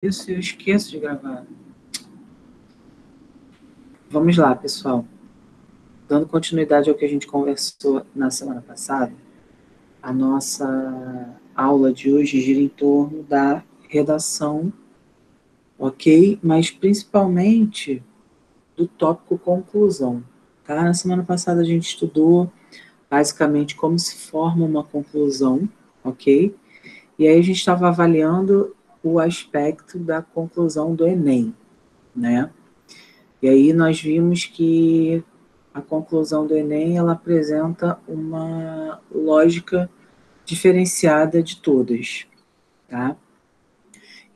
Isso, eu esqueço de gravar. Vamos lá, pessoal. Dando continuidade ao que a gente conversou na semana passada, a nossa aula de hoje gira em torno da redação, ok? Mas principalmente do tópico conclusão, tá? Na semana passada a gente estudou basicamente como se forma uma conclusão, ok? E aí a gente estava avaliando o aspecto da conclusão do Enem, né? E aí nós vimos que a conclusão do Enem ela apresenta uma lógica diferenciada de todas, tá?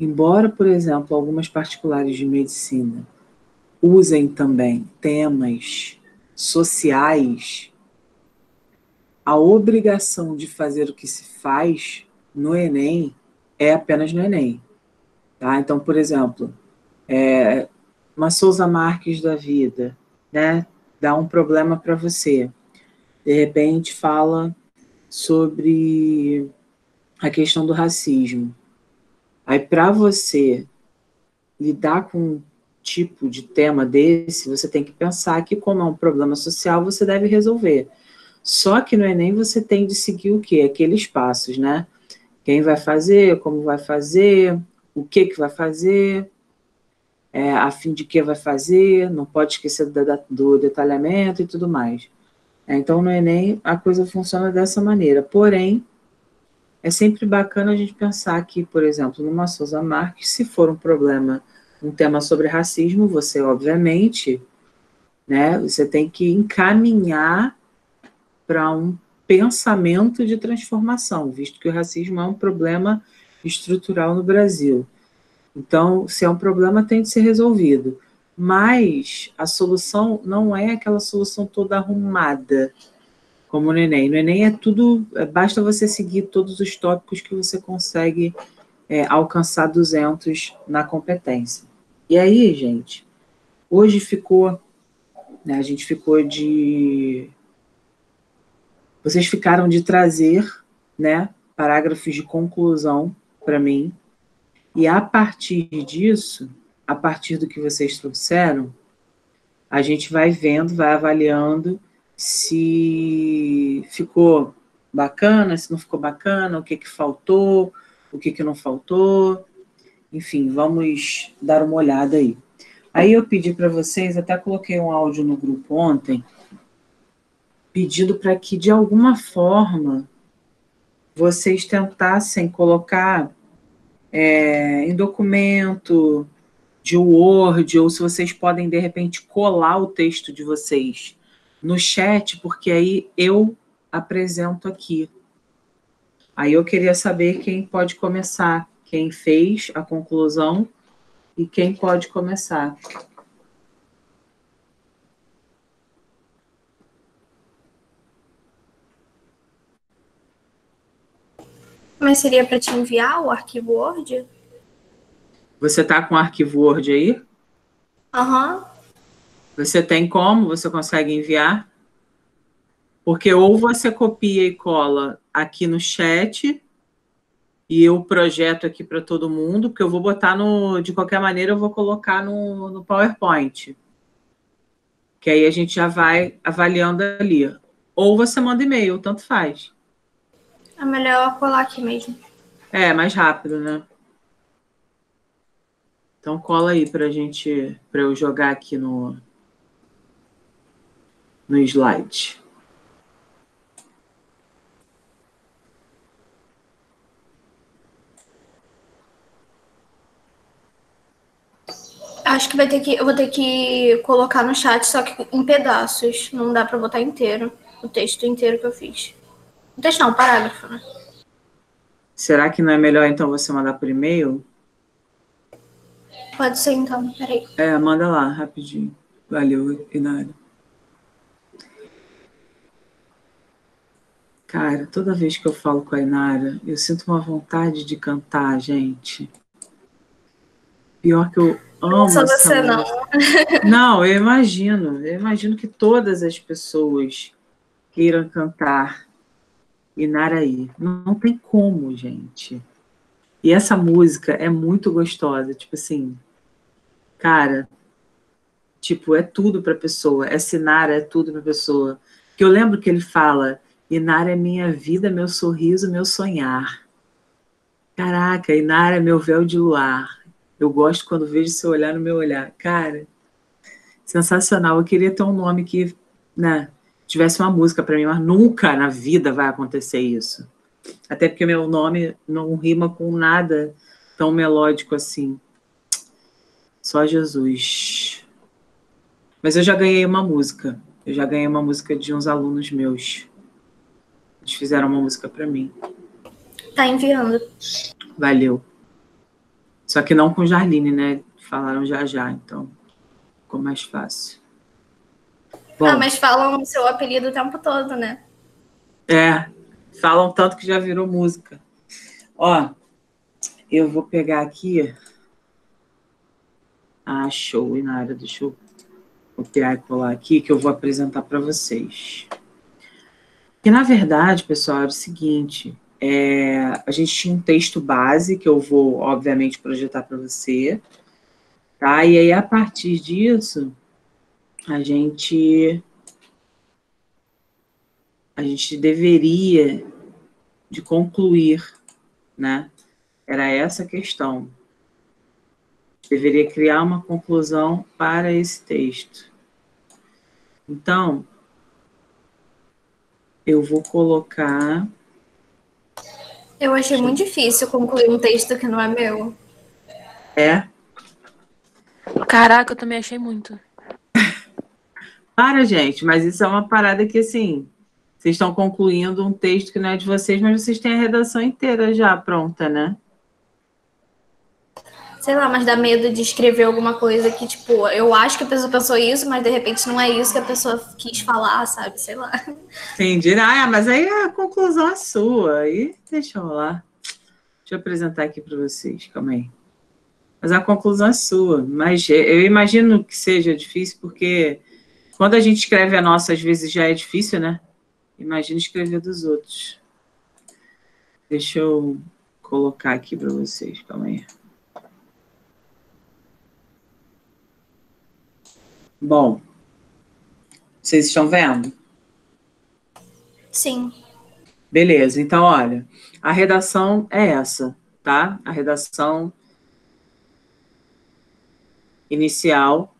Embora, por exemplo, algumas particulares de medicina usem também temas sociais, a obrigação de fazer o que se faz no Enem é apenas no Enem, tá? Então, por exemplo, uma Souza Marques da vida, né? Dá um problema para você. De repente fala sobre a questão do racismo. Aí, para você lidar com um tipo de tema desse, você tem que pensar que, como é um problema social, você deve resolver. Só que no Enem você tem de seguir o quê? Aqueles passos, né? Quem vai fazer, como vai fazer, o que vai fazer, a fim de que vai fazer, não pode esquecer do detalhamento e tudo mais. Então, no Enem, a coisa funciona dessa maneira. Porém, é sempre bacana a gente pensar que, por exemplo, numa Souza Marques, se for um problema, um tema sobre racismo, você, obviamente, né, você tem que encaminhar para um pensamento de transformação, visto que o racismo é um problema estrutural no Brasil. Então, se é um problema, tem de ser resolvido. Mas a solução não é aquela solução toda arrumada, como no Enem. No Enem é tudo, basta você seguir todos os tópicos que você consegue alcançar 200 na competência. E aí, gente, hoje ficou, né, a gente ficou de... Vocês ficaram de trazer, né, parágrafos de conclusão para mim, e a partir disso, a partir do que vocês trouxeram, a gente vai vendo, vai avaliando se ficou bacana, se não ficou bacana, o que faltou, o que não faltou. Enfim, vamos dar uma olhada aí. Aí eu pedi para vocês, até coloquei um áudio no grupo ontem, pedindo para que, de alguma forma, vocês tentassem colocar em documento de Word, ou se vocês podem, de repente, colar o texto de vocês no chat, porque aí eu apresento aqui. Aí eu queria saber quem pode começar, quem fez a conclusão e quem pode começar. Mas seria para te enviar o arquivo Word? Você está com o arquivo Word aí? Aham. Você tem como? Você consegue enviar? Porque ou você copia e cola aqui no chat e eu projeto aqui para todo mundo, porque eu vou botar no... De qualquer maneira, eu vou colocar no PowerPoint. Que aí a gente já vai avaliando ali. Ou você manda e-mail, tanto faz. É melhor colar aqui mesmo. É, mais rápido, né? Então cola aí para eu jogar aqui no slide. Acho que eu vou ter que colocar no chat, só que em pedaços. Não dá para botar inteiro. O texto inteiro que eu fiz. O texto não, o parágrafo, né? Será que não é melhor, então, você mandar por e-mail? Pode ser, então. Peraí. Manda lá, rapidinho. Valeu, Inara. Cara, toda vez que eu falo com a Inara, eu sinto uma vontade de cantar, gente. Pior que eu amo Não sou essa você, não. música. Não, eu imagino que todas as pessoas queiram cantar Inaraí. Não tem como, gente. E essa música é muito gostosa, tipo assim, cara, tipo, é tudo pra pessoa, é Sinara, é tudo pra pessoa. Que eu lembro que ele fala, Inara é minha vida, meu sorriso, meu sonhar. Caraca, Inara é meu véu de luar. Eu gosto quando vejo seu olhar no meu olhar. Cara, sensacional. Eu queria ter um nome que, né, tivesse uma música pra mim, mas nunca na vida vai acontecer isso. Até porque meu nome não rima com nada tão melódico assim. Só Jesus. Mas eu já ganhei uma música. Eu já ganhei uma música de uns alunos meus. Eles fizeram uma música para mim. Tá enviando. Valeu. Só que não com Jarline, né? Falaram já já, então ficou mais fácil. Bom, mas falam o seu apelido o tempo todo, né? Falam tanto que já virou música. Ó, eu vou pegar aqui. Ah, show, Inara. Deixa eu copiar e colar aqui que eu vou apresentar para vocês. Que na verdade, pessoal, é o seguinte: a gente tinha um texto base que eu vou, obviamente, projetar para você, tá? E aí, a partir disso, a gente deveria de concluir, né? Era essa a questão. Deveria criar uma conclusão para esse texto. Então, eu vou colocar. Eu achei muito difícil concluir um texto que não é meu. Caraca, eu também achei muito. Para, gente, mas isso é uma parada que, assim, vocês estão concluindo um texto que não é de vocês, mas vocês têm a redação inteira já pronta, né? Sei lá, mas dá medo de escrever alguma coisa que, tipo, eu acho que a pessoa pensou isso, mas de repente não é isso que a pessoa quis falar, sabe? Sei lá. Entendi. Mas aí a conclusão é sua. Aí deixa eu lá. Deixa eu apresentar aqui para vocês. Calma aí. Mas a conclusão é sua. Mas eu imagino que seja difícil, porque quando a gente escreve a nossa, às vezes já é difícil, né? Imagina escrever dos outros. Deixa eu colocar aqui para vocês. Calma aí. Bom, vocês estão vendo? Sim. Beleza, então, olha, a redação é essa, tá? A redação inicial,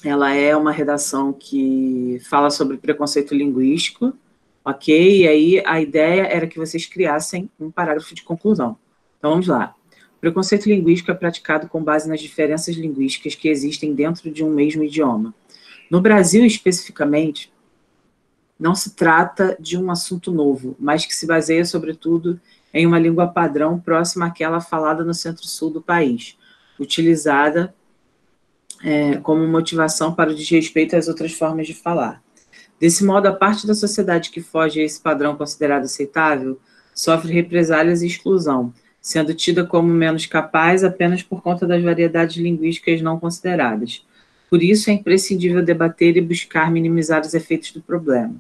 ela é uma redação que fala sobre preconceito linguístico, ok? E aí a ideia era que vocês criassem um parágrafo de conclusão. Então, vamos lá. O preconceito linguístico é praticado com base nas diferenças linguísticas que existem dentro de um mesmo idioma. No Brasil, especificamente, não se trata de um assunto novo, mas que se baseia, sobretudo, em uma língua padrão próxima àquela falada no centro-sul do país, utilizada como motivação para o desrespeito às outras formas de falar. Desse modo, a parte da sociedade que foge a esse padrão considerado aceitável sofre represálias e exclusão, sendo tida como menos capaz apenas por conta das variedades linguísticas não consideradas. Por isso, é imprescindível debater e buscar minimizar os efeitos do problema.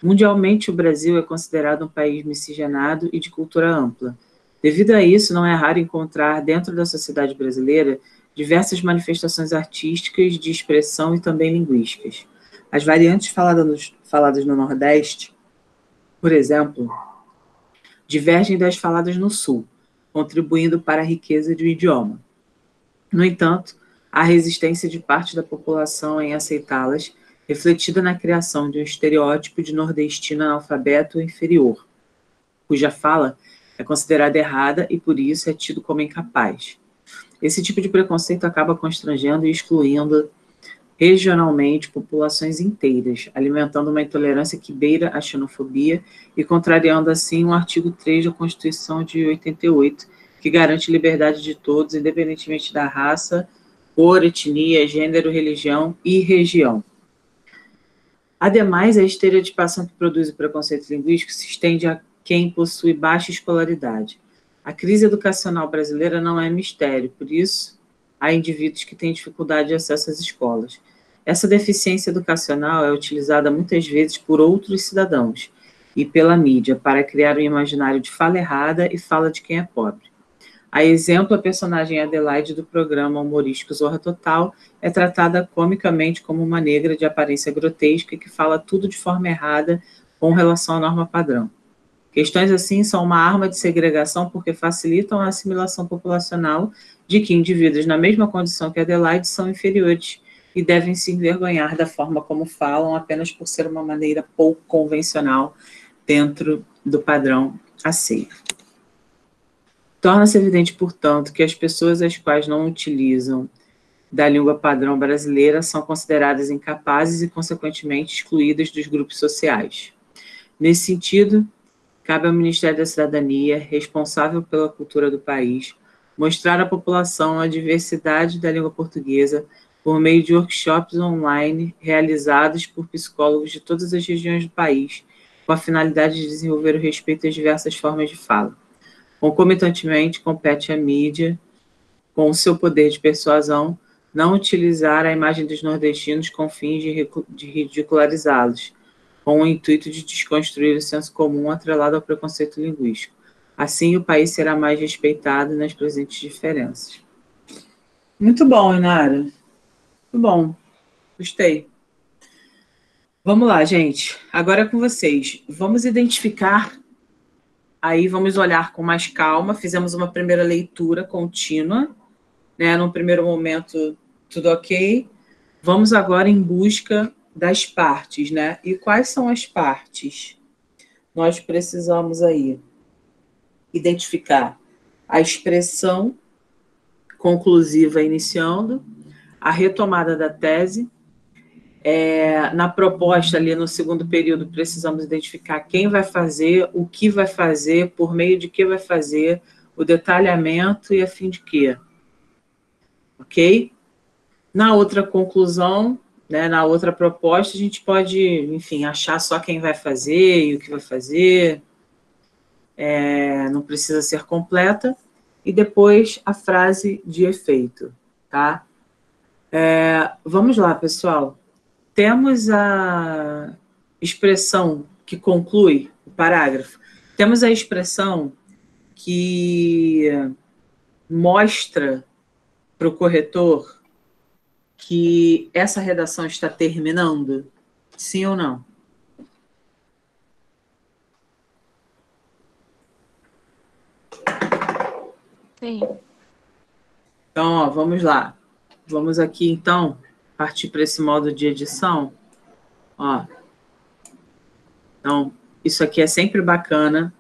Mundialmente, o Brasil é considerado um país miscigenado e de cultura ampla. Devido a isso, não é raro encontrar, dentro da sociedade brasileira, diversas manifestações artísticas, de expressão e também linguísticas. As variantes faladas no Nordeste, por exemplo, divergem das faladas no Sul, contribuindo para a riqueza do idioma. No entanto, há resistência de parte da população em aceitá-las, refletida na criação de um estereótipo de nordestino analfabeto inferior, cuja fala é considerada errada e, por isso, é tido como incapaz. Esse tipo de preconceito acaba constrangendo e excluindo regionalmente populações inteiras, alimentando uma intolerância que beira a xenofobia e contrariando, assim, o artigo 3 da Constituição de 88, que garante liberdade de todos, independentemente da raça, cor, etnia, gênero, religião e região. Ademais, a estereotipação que produz o preconceito linguístico se estende a quem possui baixa escolaridade. A crise educacional brasileira não é mistério, por isso, há indivíduos que têm dificuldade de acesso às escolas. Essa deficiência educacional é utilizada muitas vezes por outros cidadãos e pela mídia para criar um imaginário de fala errada e fala de quem é pobre. A exemplo, a personagem Adelaide do programa humorístico Zorra Total é tratada comicamente como uma negra de aparência grotesca que fala tudo de forma errada com relação à norma padrão. Questões assim são uma arma de segregação porque facilitam a assimilação populacional de que indivíduos na mesma condição que Adelaide são inferiores e devem se envergonhar da forma como falam apenas por ser uma maneira pouco convencional dentro do padrão aceito. Torna-se evidente, portanto, que as pessoas as quais não utilizam da língua padrão brasileira são consideradas incapazes e, consequentemente, excluídas dos grupos sociais. Nesse sentido, cabe ao Ministério da Cidadania, responsável pela cultura do país, mostrar à população a diversidade da língua portuguesa por meio de workshops online realizados por psicólogos de todas as regiões do país, com a finalidade de desenvolver o respeito às diversas formas de fala. Concomitantemente, compete à mídia, com o seu poder de persuasão, não utilizar a imagem dos nordestinos com fins de ridicularizá-los, com o intuito de desconstruir o senso comum atrelado ao preconceito linguístico. Assim, o país será mais respeitado nas presentes diferenças. Muito bom, Inara. Muito bom. Gostei. Vamos lá, gente. Agora é com vocês. Vamos identificar. Aí vamos olhar com mais calma. Fizemos uma primeira leitura contínua, né? Num primeiro momento, tudo ok. Vamos agora em busca das partes, né? E quais são as partes? Nós precisamos aí identificar a expressão conclusiva iniciando, a retomada da tese. Na proposta ali no segundo período, precisamos identificar quem vai fazer, o que vai fazer, por meio de que vai fazer, o detalhamento e a fim de quê. Ok? Na outra conclusão, né, na outra proposta, a gente pode, enfim, achar só quem vai fazer e o que vai fazer. Não precisa ser completa. E depois a frase de efeito, tá? Vamos lá, pessoal. Temos a expressão que conclui o parágrafo. Temos a expressão que mostra para o corretor que essa redação está terminando? Sim ou não? Sim. Então, ó, vamos lá. Vamos aqui, então, partir para esse modo de edição. Ó. Então, isso aqui é sempre bacana.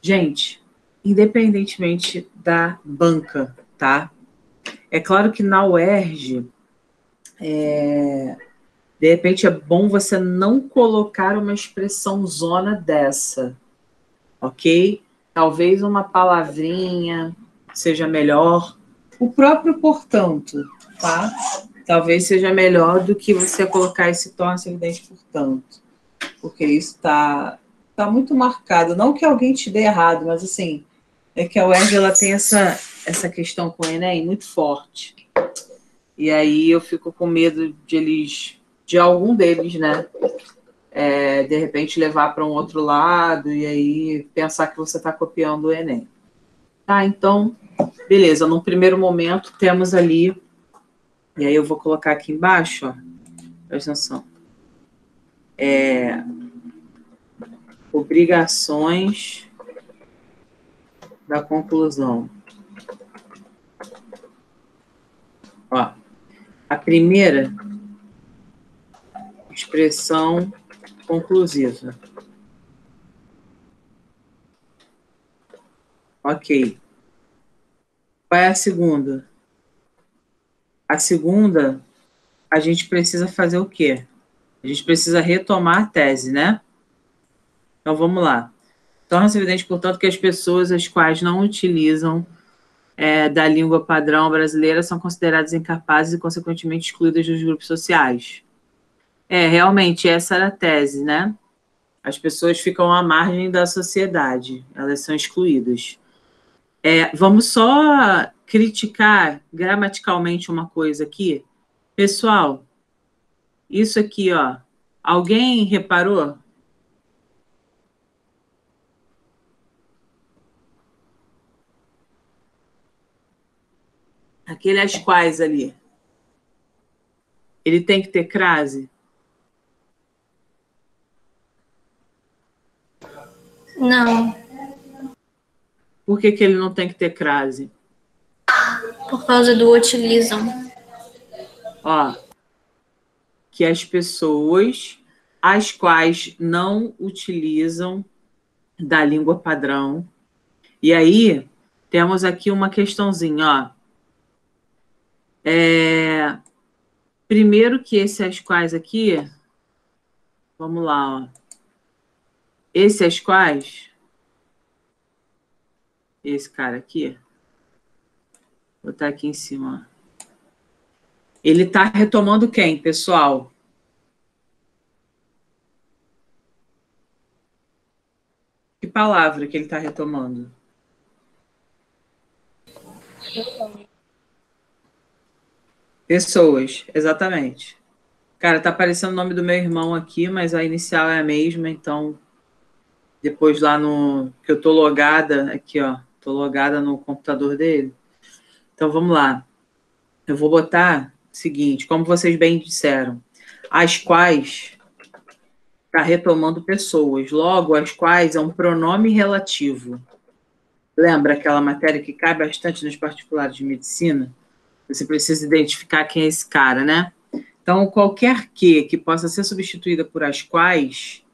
Gente, independentemente da banca, tá? É claro que na UERJ, de repente é bom você não colocar uma expressão zona dessa, ok? Talvez uma palavrinha seja melhor. O próprio portanto, tá? Talvez seja melhor do que você colocar esse torna-se evidente portanto. Porque isso tá muito marcado. Não que alguém te dê errado, mas assim, é que a UERJ ela tem essa questão com o Enem muito forte. E aí eu fico com medo de algum deles, né? De repente levar para um outro lado e aí pensar que você está copiando o Enem. Tá, então, beleza. Num primeiro momento, temos ali, e aí eu vou colocar aqui embaixo, ó, presta atenção. Obrigações da conclusão. Ó, a primeira, expressão conclusiva. Ok. Qual é a segunda? A segunda, a gente precisa fazer o quê? A gente precisa retomar a tese, né? Então, vamos lá. Torna-se evidente, portanto, que as pessoas as quais não utilizam da língua padrão brasileira são consideradas incapazes e, consequentemente, excluídas dos grupos sociais. Realmente, essa era a tese, né? As pessoas ficam à margem da sociedade, elas são excluídas. Vamos só criticar gramaticalmente uma coisa aqui. Pessoal, isso aqui, ó, alguém reparou? Aquele as quais ali. Ele tem que ter crase? Não, Por que que ele não tem que ter crase? por causa do utilizam. Ó, que as pessoas as quais não utilizam da língua padrão. E aí, temos aqui uma questãozinha, ó. Primeiro que esse as quais aqui, vamos lá, ó. Esse as quais, esse cara aqui, vou botar aqui em cima, ó. Ele está retomando quem, pessoal? Que palavra que ele está retomando? Pessoas, exatamente. Cara, tá aparecendo o nome do meu irmão aqui, mas a inicial é a mesma, então depois lá no... que eu tô logada, aqui ó, tô logada no computador dele. Então vamos lá. Eu vou botar o seguinte, como vocês bem disseram, as quais está retomando pessoas, logo as quais é um pronome relativo. Lembra aquela matéria que cai bastante nos particulares de medicina? Você precisa identificar quem é esse cara, né? Então, qualquer que possa ser substituída por as quais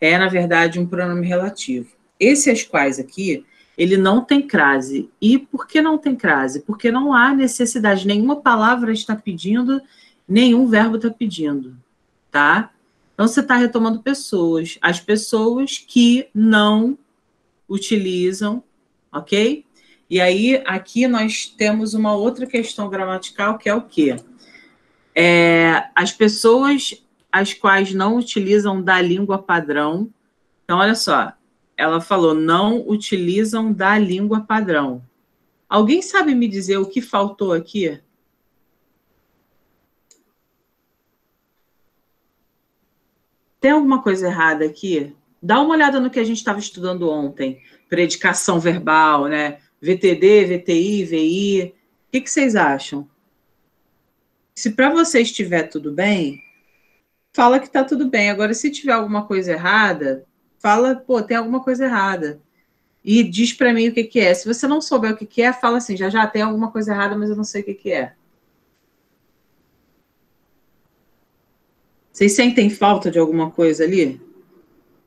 é, na verdade, um pronome relativo. Esse as quais aqui, ele não tem crase. E por que não tem crase? Porque não há necessidade, nenhuma palavra está pedindo, nenhum verbo está pedindo, tá? Então, você está retomando pessoas. As pessoas que não utilizam, ok? E aí, aqui nós temos uma outra questão gramatical, que é o quê? As pessoas as quais não utilizam da língua padrão. Então, olha só, ela falou, não utilizam da língua padrão. Alguém sabe me dizer o que faltou aqui? Tem alguma coisa errada aqui? Dá uma olhada no que a gente estava estudando ontem. Predicação verbal, né? VTD, VTI, VI. O que vocês acham? Se para você estiver tudo bem, fala que está tudo bem. Agora, se tiver alguma coisa errada, fala, pô, tem alguma coisa errada. E diz para mim o que que é. Se você não souber o que que é, fala assim, já tem alguma coisa errada, mas eu não sei o que que é. Vocês sentem falta de alguma coisa ali?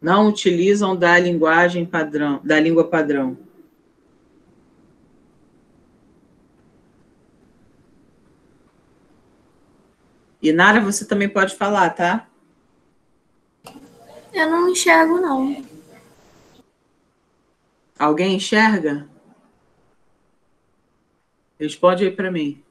Não utilizam da linguagem padrão, da língua padrão. E Nara, você também pode falar, tá? Eu não enxergo, não. Alguém enxerga? Responde aí para mim.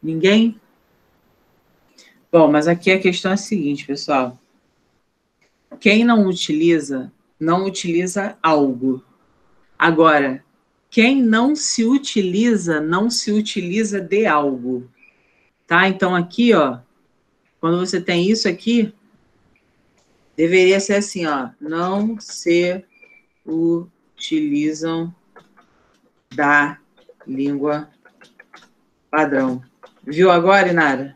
Ninguém? Bom, mas aqui a questão é a seguinte, pessoal. Quem não utiliza algo. Agora, quem não se utiliza de algo. Tá? Então, aqui, ó, quando você tem isso aqui, deveria ser assim, ó. Não se utilizam da língua padrão. Viu agora, Inara?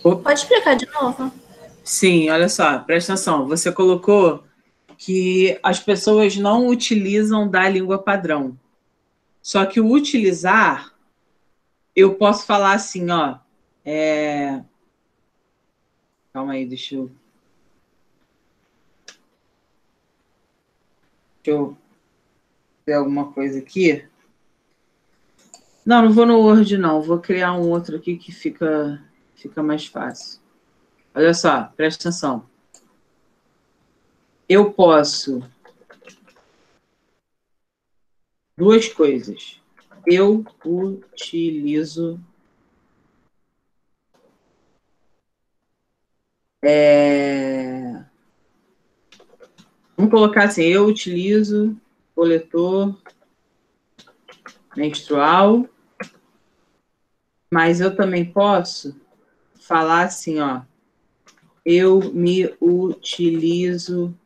Pode explicar de novo? Sim, olha só, presta atenção. Você colocou que as pessoas não utilizam da língua padrão. Só que o utilizar, eu posso falar assim, ó. Calma aí, deixa eu ver alguma coisa aqui. Não vou no Word, não. Vou criar um outro aqui que fica mais fácil. Olha só, presta atenção. Eu posso... Duas coisas. Eu utilizo... Vamos colocar assim, eu utilizo coletor menstrual Mas eu também posso falar assim, ó. Eu me utilizo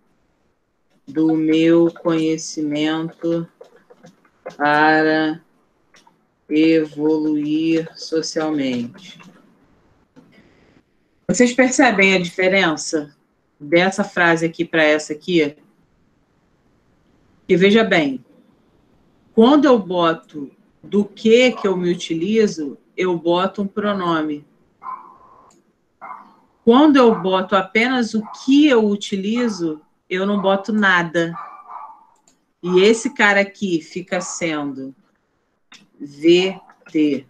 do meu conhecimento para evoluir socialmente. Vocês percebem a diferença dessa frase aqui para essa aqui? E veja bem, quando eu boto do que eu me utilizo, eu boto um pronome. Quando eu boto apenas o que eu utilizo, eu não boto nada. E esse cara aqui fica sendo VTD.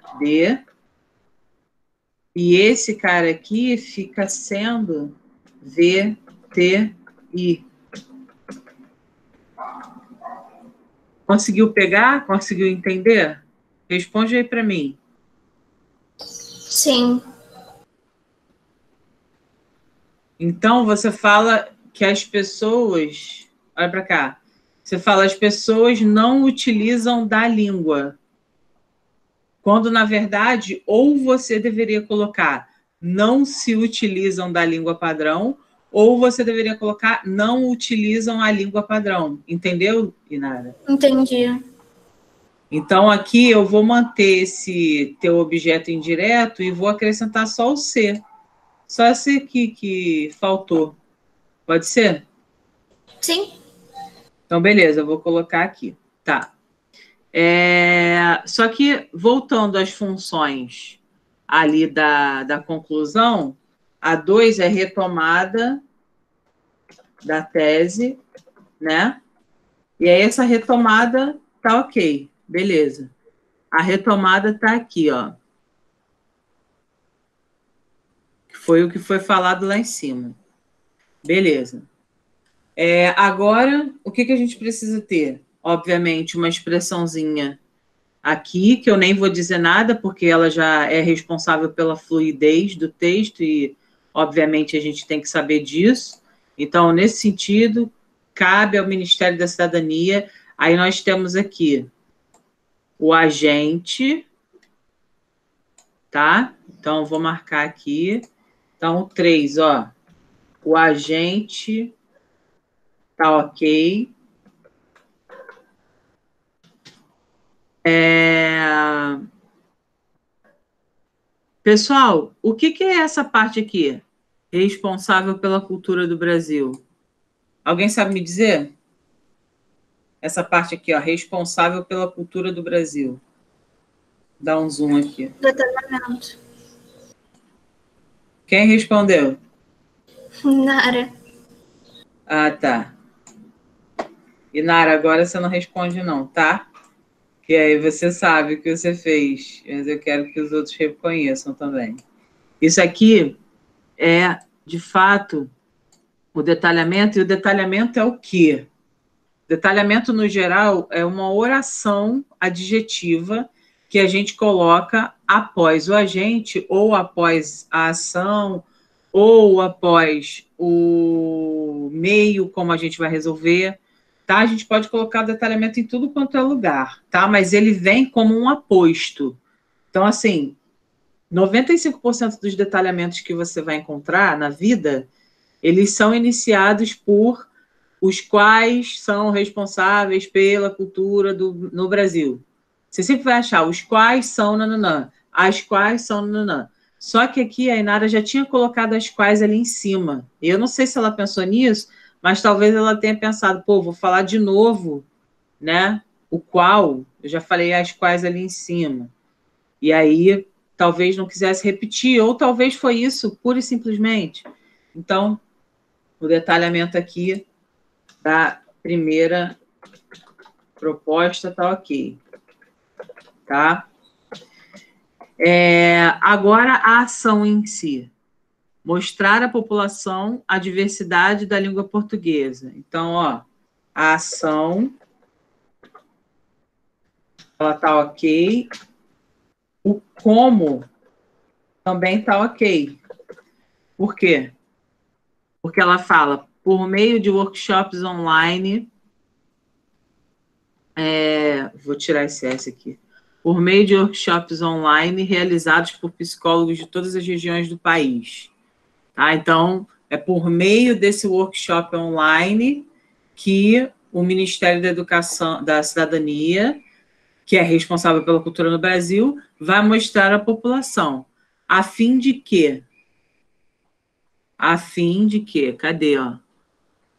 E esse cara aqui fica sendo VTI. Conseguiu pegar? Conseguiu entender? Responde aí para mim. Sim. Então, você fala que as pessoas... Olha para cá. Você fala as pessoas não utilizam da língua. Quando, na verdade, ou você deveria colocar não se utilizam da língua padrão, ou você deveria colocar não utilizam a língua padrão. Entendeu, Inara? Entendi. Então, aqui eu vou manter esse teu objeto indireto e vou acrescentar só o ser. Só esse aqui que faltou. Pode ser? Sim. Então, beleza, eu vou colocar aqui. Tá. Só que, voltando às funções ali da conclusão, a 2 é retomada da tese, né? E aí essa retomada tá ok, beleza. A retomada tá aqui, ó. Foi o que foi falado lá em cima. Beleza. Agora, o que a gente precisa ter? Obviamente, uma expressãozinha aqui, que eu nem vou dizer nada, porque ela já é responsável pela fluidez do texto e, obviamente, a gente tem que saber disso. Então, nesse sentido, cabe ao Ministério da Cidadania. Aí nós temos aqui o agente, tá? Então, eu vou marcar aqui. Então, 3, ó. O agente tá ok. Pessoal, o que é essa parte aqui? Responsável pela cultura do Brasil. Alguém sabe me dizer? Essa parte aqui, ó, responsável pela cultura do Brasil. Dá um zoom aqui. Detalhamento. Quem respondeu? Nara. Ah, tá. Inara, agora você não responde não, tá? Que aí você sabe o que você fez, mas eu quero que os outros reconheçam também. Isso aqui é, de fato, o detalhamento, e o detalhamento é o quê? Detalhamento, no geral, é uma oração adjetiva que a gente coloca após o agente, ou após a ação, ou após o meio, como a gente vai resolver, tá? A gente pode colocar detalhamento em tudo quanto é lugar, tá? Mas ele vem como um aposto. Então, assim, 95% dos detalhamentos que você vai encontrar na vida, eles são iniciados por os quais são responsáveis pela cultura no Brasil. Você sempre vai achar os quais são nananã, as quais são nananã. Só que aqui a Inara já tinha colocado as quais ali em cima. Eu não sei se ela pensou nisso, mas talvez ela tenha pensado, pô, vou falar de novo, né? O qual, eu já falei as quais ali em cima. E aí, talvez não quisesse repetir, ou talvez foi isso, pura e simplesmente. Então, o detalhamento aqui da primeira proposta tá ok, tá? Agora, a ação em si. Mostrar à população a diversidade da língua portuguesa. Então, ó, a ação, ela tá ok. O como também tá ok. Por quê? Porque ela fala, por meio de workshops online, vou tirar esse S aqui, por meio de workshops online realizados por psicólogos de todas as regiões do país. Tá? Então, é por meio desse workshop online que o Ministério da Educação, da Cidadania, que é responsável pela cultura no Brasil, vai mostrar à população. A fim de quê? A fim de quê? Cadê?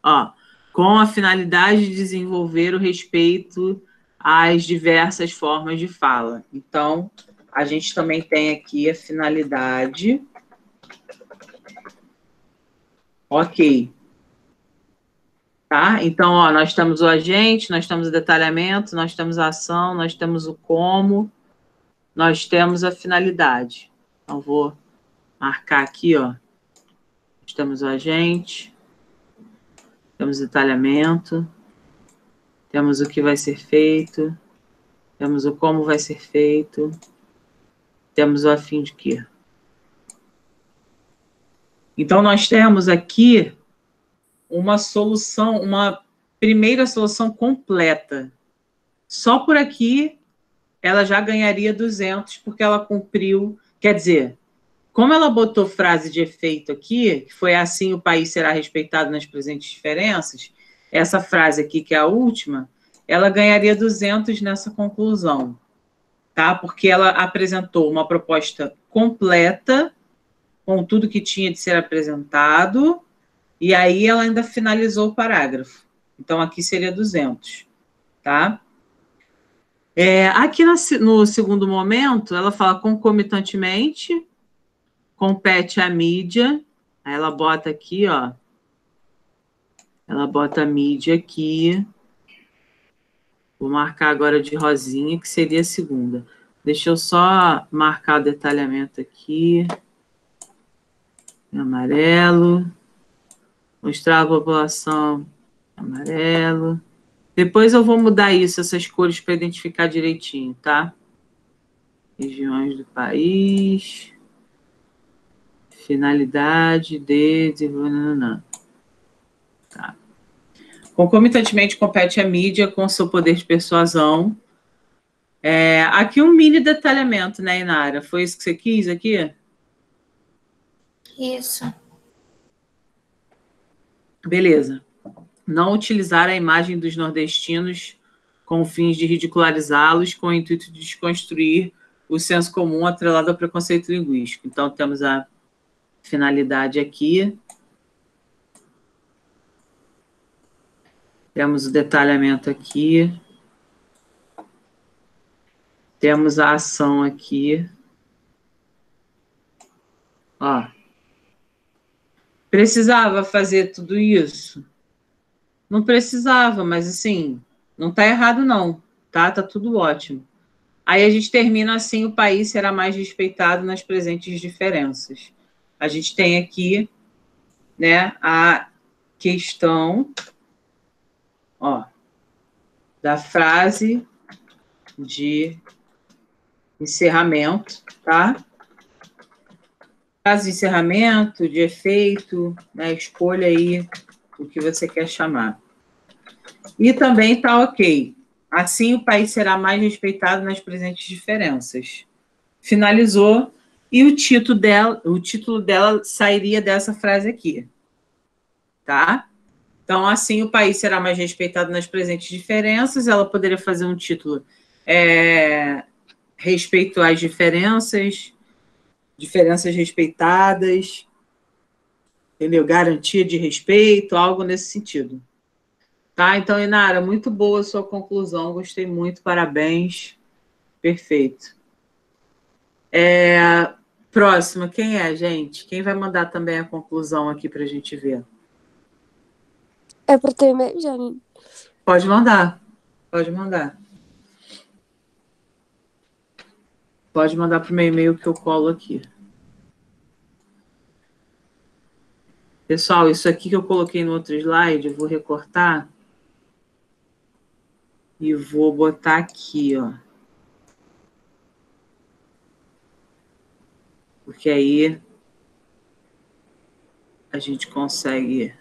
Ó, com a finalidade de desenvolver o respeito às diversas formas de fala. Então, a gente também tem aqui a finalidade. Ok. Tá? Então, ó, nós temos o agente, nós temos o detalhamento, nós temos a ação, nós temos o como, nós temos a finalidade. Então, vou marcar aqui, ó. Nós temos o agente, temos o detalhamento, temos o que vai ser feito, temos o como vai ser feito, temos o a fim de quê. Então, nós temos aqui uma solução, uma primeira solução completa. Só por aqui, ela já ganharia 200, porque ela cumpriu, quer dizer, como ela botou frase de efeito aqui, que foi assim o país será respeitado nas presentes diferenças, essa frase aqui, que é a última, ela ganharia 200 nessa conclusão, tá? Porque ela apresentou uma proposta completa, com tudo que tinha de ser apresentado, e aí ela ainda finalizou o parágrafo. Então, aqui seria 200, tá? Aqui no segundo momento, ela fala concomitantemente, compete à mídia, aí ela bota aqui, ó, ela bota a mídia aqui, vou marcar agora de rosinha, que seria a segunda. Deixa eu só marcar o detalhamento aqui, em amarelo, mostrar a população, amarelo. Depois eu vou mudar isso, essas cores, para identificar direitinho, tá? Regiões do país, finalidade de... Tá. Concomitantemente, compete à mídia com seu poder de persuasão. Aqui um mini detalhamento, né, Inara? Foi isso que você quis aqui? Isso. Beleza. Não utilizar a imagem dos nordestinos com fins de ridicularizá-los, com o intuito de desconstruir o senso comum atrelado ao preconceito linguístico. Então, temos a finalidade aqui. Temos o detalhamento aqui. Temos a ação aqui. Ó. Precisava fazer tudo isso? Não precisava, mas assim, não está errado não, tá? Tá tudo ótimo. Aí a gente termina assim, o país será mais respeitado nas presentes diferenças. A gente tem aqui, né, a questão, ó, da frase de encerramento, tá? Frase de encerramento, de efeito, né, escolha aí o que você quer chamar. E também está ok. Assim, o país será mais respeitado nas presentes diferenças. Finalizou. E o título dela sairia dessa frase aqui. Tá? Então, assim, o país será mais respeitado nas presentes diferenças. Ela poderia fazer um título respeito às diferenças, diferenças respeitadas, entendeu? Garantia de respeito, algo nesse sentido. Tá? Então, Inara, muito boa a sua conclusão, gostei muito, parabéns. Perfeito. Próxima, quem é, gente? Quem vai mandar também a conclusão aqui para a gente ver? É para ter e-mail, Janine? Pode mandar. Pode mandar. Pode mandar para o meu e-mail que eu colo aqui. Pessoal, isso aqui que eu coloquei no outro slide, eu vou recortar e vou botar aqui, ó. Porque aí a gente consegue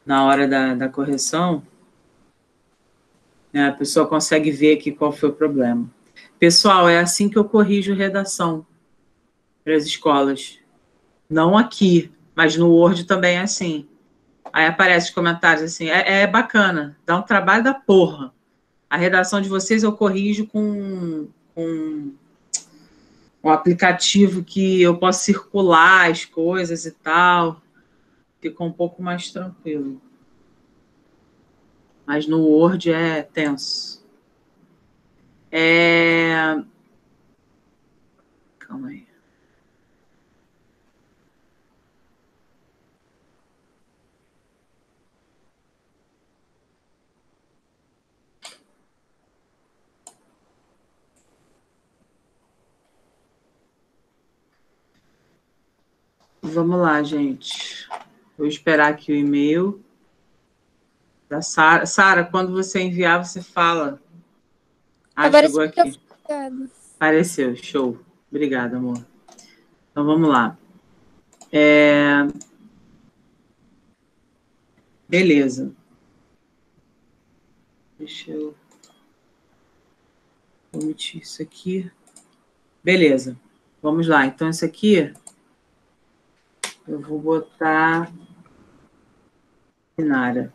na hora da correção, né? A pessoa consegue ver aqui qual foi o problema. Pessoal, é assim que eu corrijo redação para as escolas. Não aqui, mas no Word também é assim. Aí aparece os comentários assim, é bacana, dá um trabalho da porra. A redação de vocês eu corrijo com um aplicativo que eu posso circular as coisas e tal. Fica um pouco mais tranquilo. Mas no Word é tenso. Calma aí. Vamos lá, gente. Vou esperar aqui o e-mail da Sara. Sara, quando você enviar, você fala. Chegou aqui. Apareceu, show. Obrigada, amor. Então, vamos lá. Beleza. Deixa eu omitir isso aqui. Beleza. Vamos lá. Então, isso aqui eu vou botar Inara.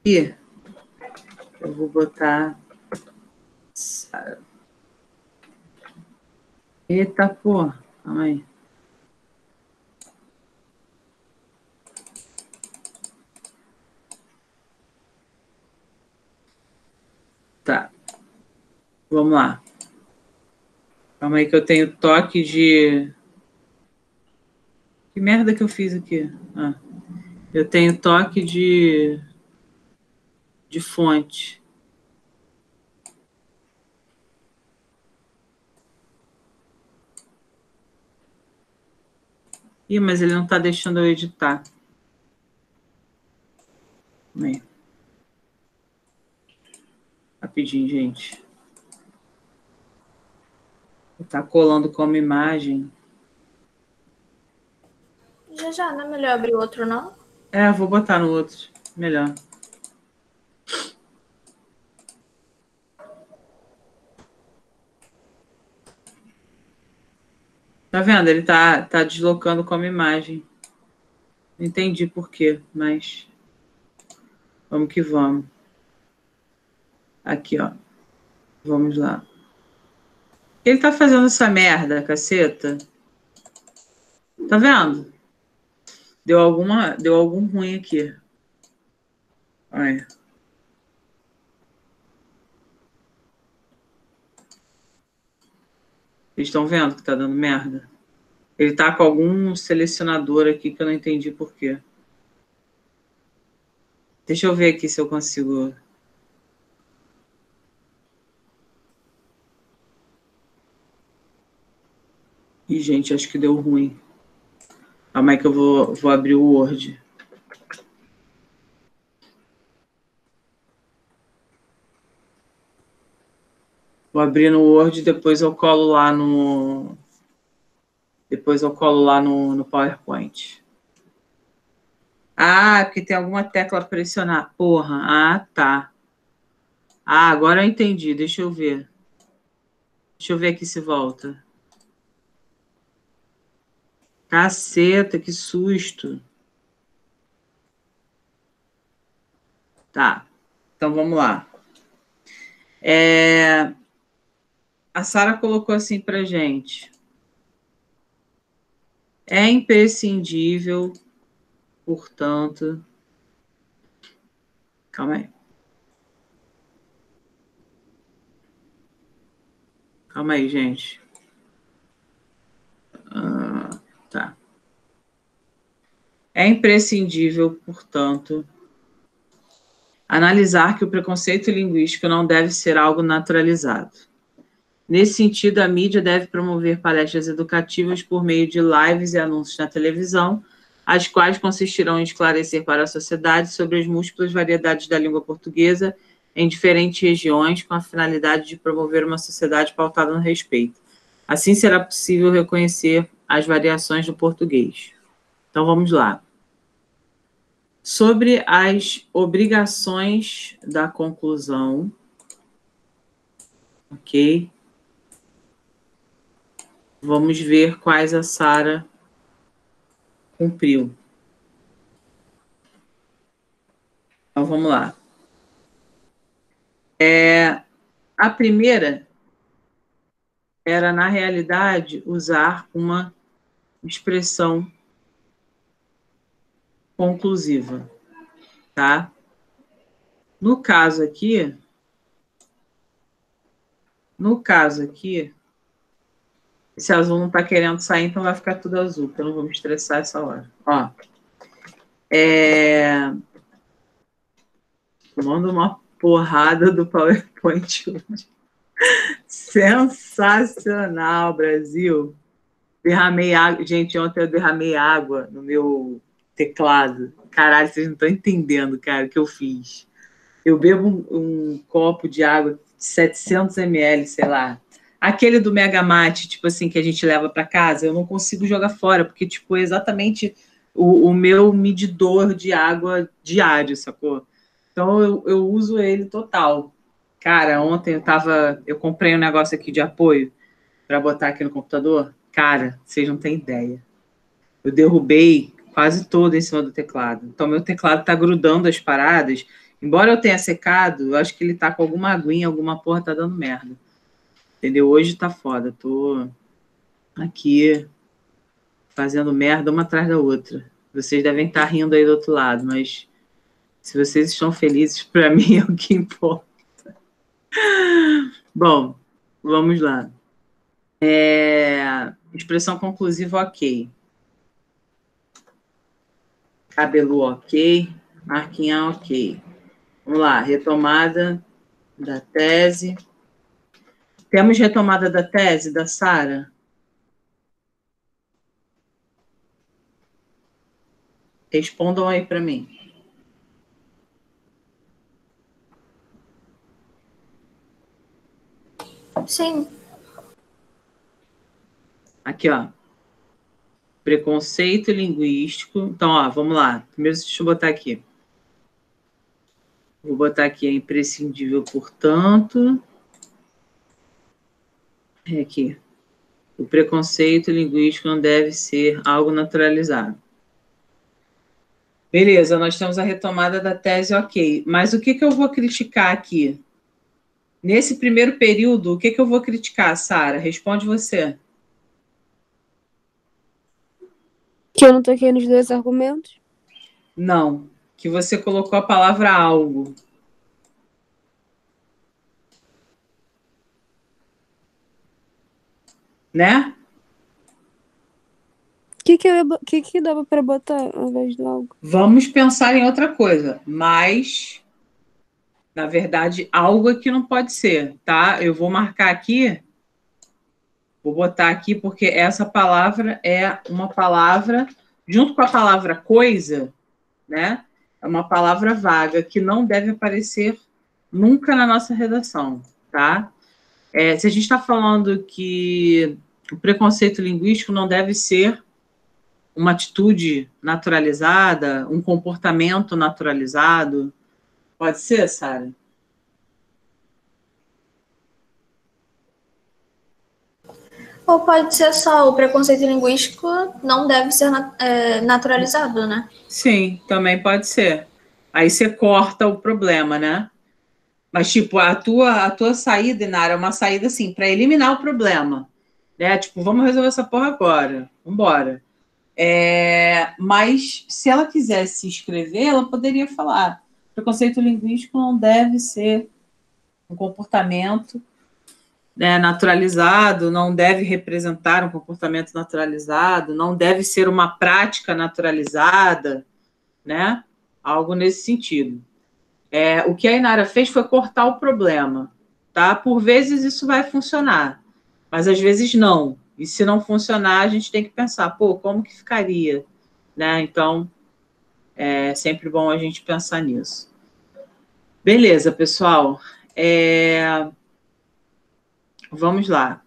E eu vou botar Sara. Eita, porra. Calma aí. Tá. Vamos lá. Calma aí que eu tenho toque de... Que merda que eu fiz aqui? Eu tenho toque de fonte. Ih, mas ele não está deixando eu editar. Calma aí. Rapidinho, gente. Está colando como imagem. Já, não é melhor abrir outro, não? Vou botar no outro. Melhor. Tá vendo? Ele tá deslocando como imagem. Não entendi por quê, mas vamos que vamos. Aqui, ó. Vamos lá. Ele tá fazendo essa merda, caceta. Tá vendo? Deu algum ruim aqui. Olha. Vocês estão vendo que tá dando merda? Ele tá com algum selecionador aqui que eu não entendi por quê. Deixa eu ver aqui se eu consigo... Ih, gente, acho que deu ruim. Calma aí que eu vou abrir o Word. Vou abrir no Word e depois eu colo lá no... Depois eu colo lá no PowerPoint. Porque tem alguma tecla a pressionar. Porra, tá. Agora eu entendi. Deixa eu ver. Deixa eu ver aqui se volta. Caceta, que susto. Tá. Então, vamos lá. A Sara colocou assim pra gente. É imprescindível, portanto... Calma aí. Calma aí, gente. Tá. É imprescindível, portanto, analisar que o preconceito linguístico não deve ser algo naturalizado. Nesse sentido, a mídia deve promover palestras educativas por meio de lives e anúncios na televisão, as quais consistirão em esclarecer para a sociedade sobre as múltiplas variedades da língua portuguesa em diferentes regiões, com a finalidade de promover uma sociedade pautada no respeito. Assim será possível reconhecer as variações do português. Então, vamos lá. Sobre as obrigações da conclusão, ok? Vamos ver quais a Sara cumpriu. Então, vamos lá. A primeira era, na realidade, usar uma expressão conclusiva, tá? No caso aqui, esse azul não está querendo sair, então vai ficar tudo azul, porque eu não vou me estressar essa hora. Ó, tomando uma porrada do PowerPoint hoje. Sensacional, Brasil. Derramei água. Gente, ontem eu derramei água no meu teclado. Caralho, vocês não estão entendendo, cara, o que eu fiz. Eu bebo um copo de água de 700 ml, sei lá. Aquele do Megamate, tipo assim, que a gente leva para casa, eu não consigo jogar fora, porque, tipo, é exatamente o meu medidor de água diário, sacou? Então, eu uso ele total. Cara, ontem eu comprei um negócio aqui de apoio para botar aqui no computador. Cara, vocês não têm ideia. Eu derrubei quase todo em cima do teclado. Então, meu teclado tá grudando as paradas. Embora eu tenha secado, eu acho que ele tá com alguma aguinha, alguma porra tá dando merda. Entendeu? Hoje tá foda. Tô aqui fazendo merda uma atrás da outra. Vocês devem estar rindo aí do outro lado, mas se vocês estão felizes, para mim é o que importa. Bom, vamos lá. Expressão conclusiva, ok. Cabelo, ok. Marquinha, ok. Vamos lá, retomada da tese. Temos retomada da tese da Sara? Respondam aí para mim. Sim. Aqui, ó. Preconceito linguístico. Então, ó, vamos lá. Primeiro, deixa eu botar aqui. Vou botar aqui, é imprescindível, portanto. Aqui. O preconceito linguístico não deve ser algo naturalizado. Beleza, nós temos a retomada da tese, ok. Mas o que eu vou criticar aqui? Nesse primeiro período, o que eu vou criticar, Sara? Responde você. Que eu não toquei nos dois argumentos? Não, que você colocou a palavra algo. Né? O que dava para botar ao invés do algo? Vamos pensar em outra coisa, mas, na verdade, algo aqui não pode ser, tá? Eu vou marcar aqui, vou botar aqui, porque essa palavra é uma palavra, junto com a palavra coisa, né? É uma palavra vaga que não deve aparecer nunca na nossa redação, tá? Se a gente está falando que o preconceito linguístico não deve ser uma atitude naturalizada, um comportamento naturalizado, pode ser, Sara? Ou pode ser só o preconceito linguístico não deve ser naturalizado, né? Sim, também pode ser. Aí você corta o problema, né? Mas, tipo, a tua saída, Inara, é uma saída, assim, para eliminar o problema. Né? Tipo, vamos resolver essa porra agora. Vambora. Mas, se ela quisesse escrever, ela poderia falar. Preconceito linguístico não deve ser um comportamento, né, naturalizado, não deve representar um comportamento naturalizado, não deve ser uma prática naturalizada, né? Algo nesse sentido. O que a Inara fez foi cortar o problema, tá? Por vezes isso vai funcionar, mas às vezes não. E se não funcionar, a gente tem que pensar, pô, como que ficaria? Né? Então, é sempre bom a gente pensar nisso. Beleza, pessoal. Vamos lá.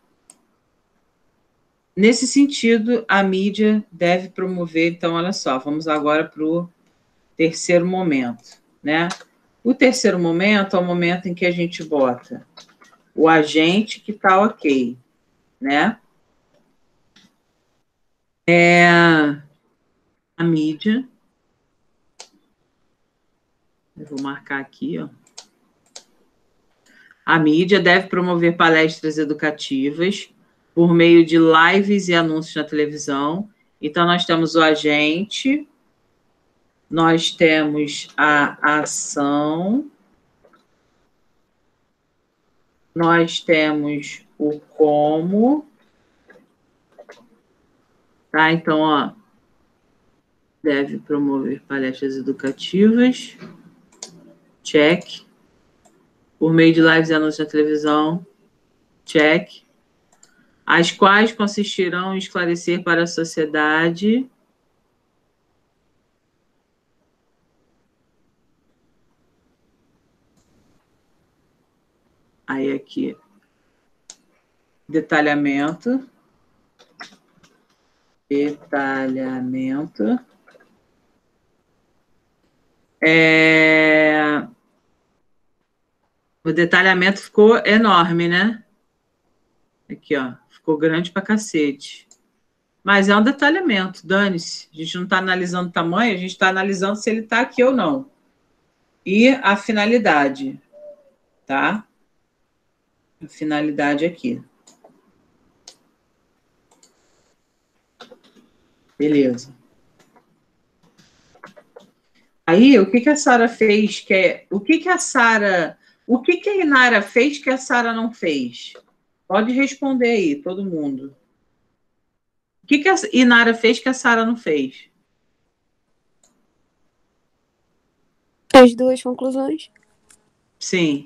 Nesse sentido, a mídia deve promover... Então, olha só, vamos agora para o terceiro momento, né? O terceiro momento é o momento em que a gente bota o agente que está ok, né? A mídia. Eu vou marcar aqui, ó. A mídia deve promover palestras educativas por meio de lives e anúncios na televisão. Então, nós temos o agente, nós temos a ação, nós temos o como, tá? Então, ó, deve promover palestras educativas, check. Por meio de lives e anúncios na televisão, check. As quais consistirão em esclarecer para a sociedade aí aqui, detalhamento, o detalhamento ficou enorme, né? Aqui, ó, ficou grande pra cacete. Mas é um detalhamento, dane-se. A gente não está analisando o tamanho, a gente está analisando se ele está aqui ou não. E a finalidade, tá? A finalidade aqui. Beleza. Aí, o que a Sara fez? O que a Inara fez que a Sara não fez? Pode responder aí, todo mundo. O que a Inara fez que a Sara não fez? As duas conclusões. Sim.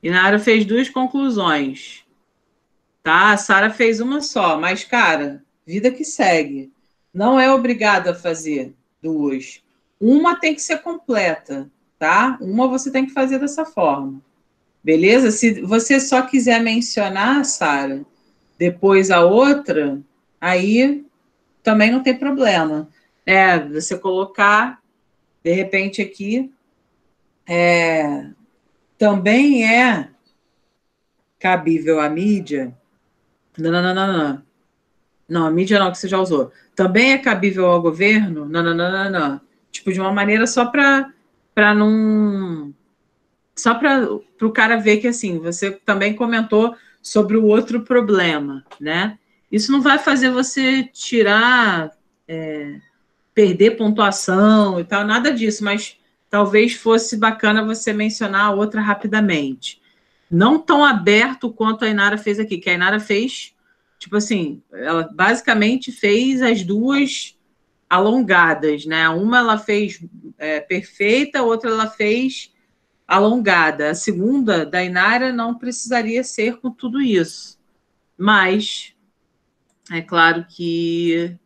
Inara fez 2 conclusões. Tá? A Sara fez uma só, mas, cara, vida que segue. Não é obrigada a fazer 2. Uma tem que ser completa, tá? Uma você tem que fazer dessa forma. Beleza? Se você só quiser mencionar, Sara, depois a outra, aí também não tem problema. Você colocar, de repente, aqui, também é cabível à mídia. Não, a mídia não, que você já usou. Também é cabível ao governo? Não. Tipo, de uma maneira só para não... Só para o cara ver que, assim, você também comentou sobre o outro problema, né? Isso não vai fazer você tirar, perder pontuação e tal, nada disso, mas talvez fosse bacana você mencionar a outra rapidamente. Não tão aberto quanto a Inara fez aqui, que a Inara fez, tipo assim, ela basicamente fez as duas alongadas, né? Uma ela fez perfeita, a outra ela fez alongada. A segunda, da Inara, não precisaria ser com tudo isso. Mas é claro que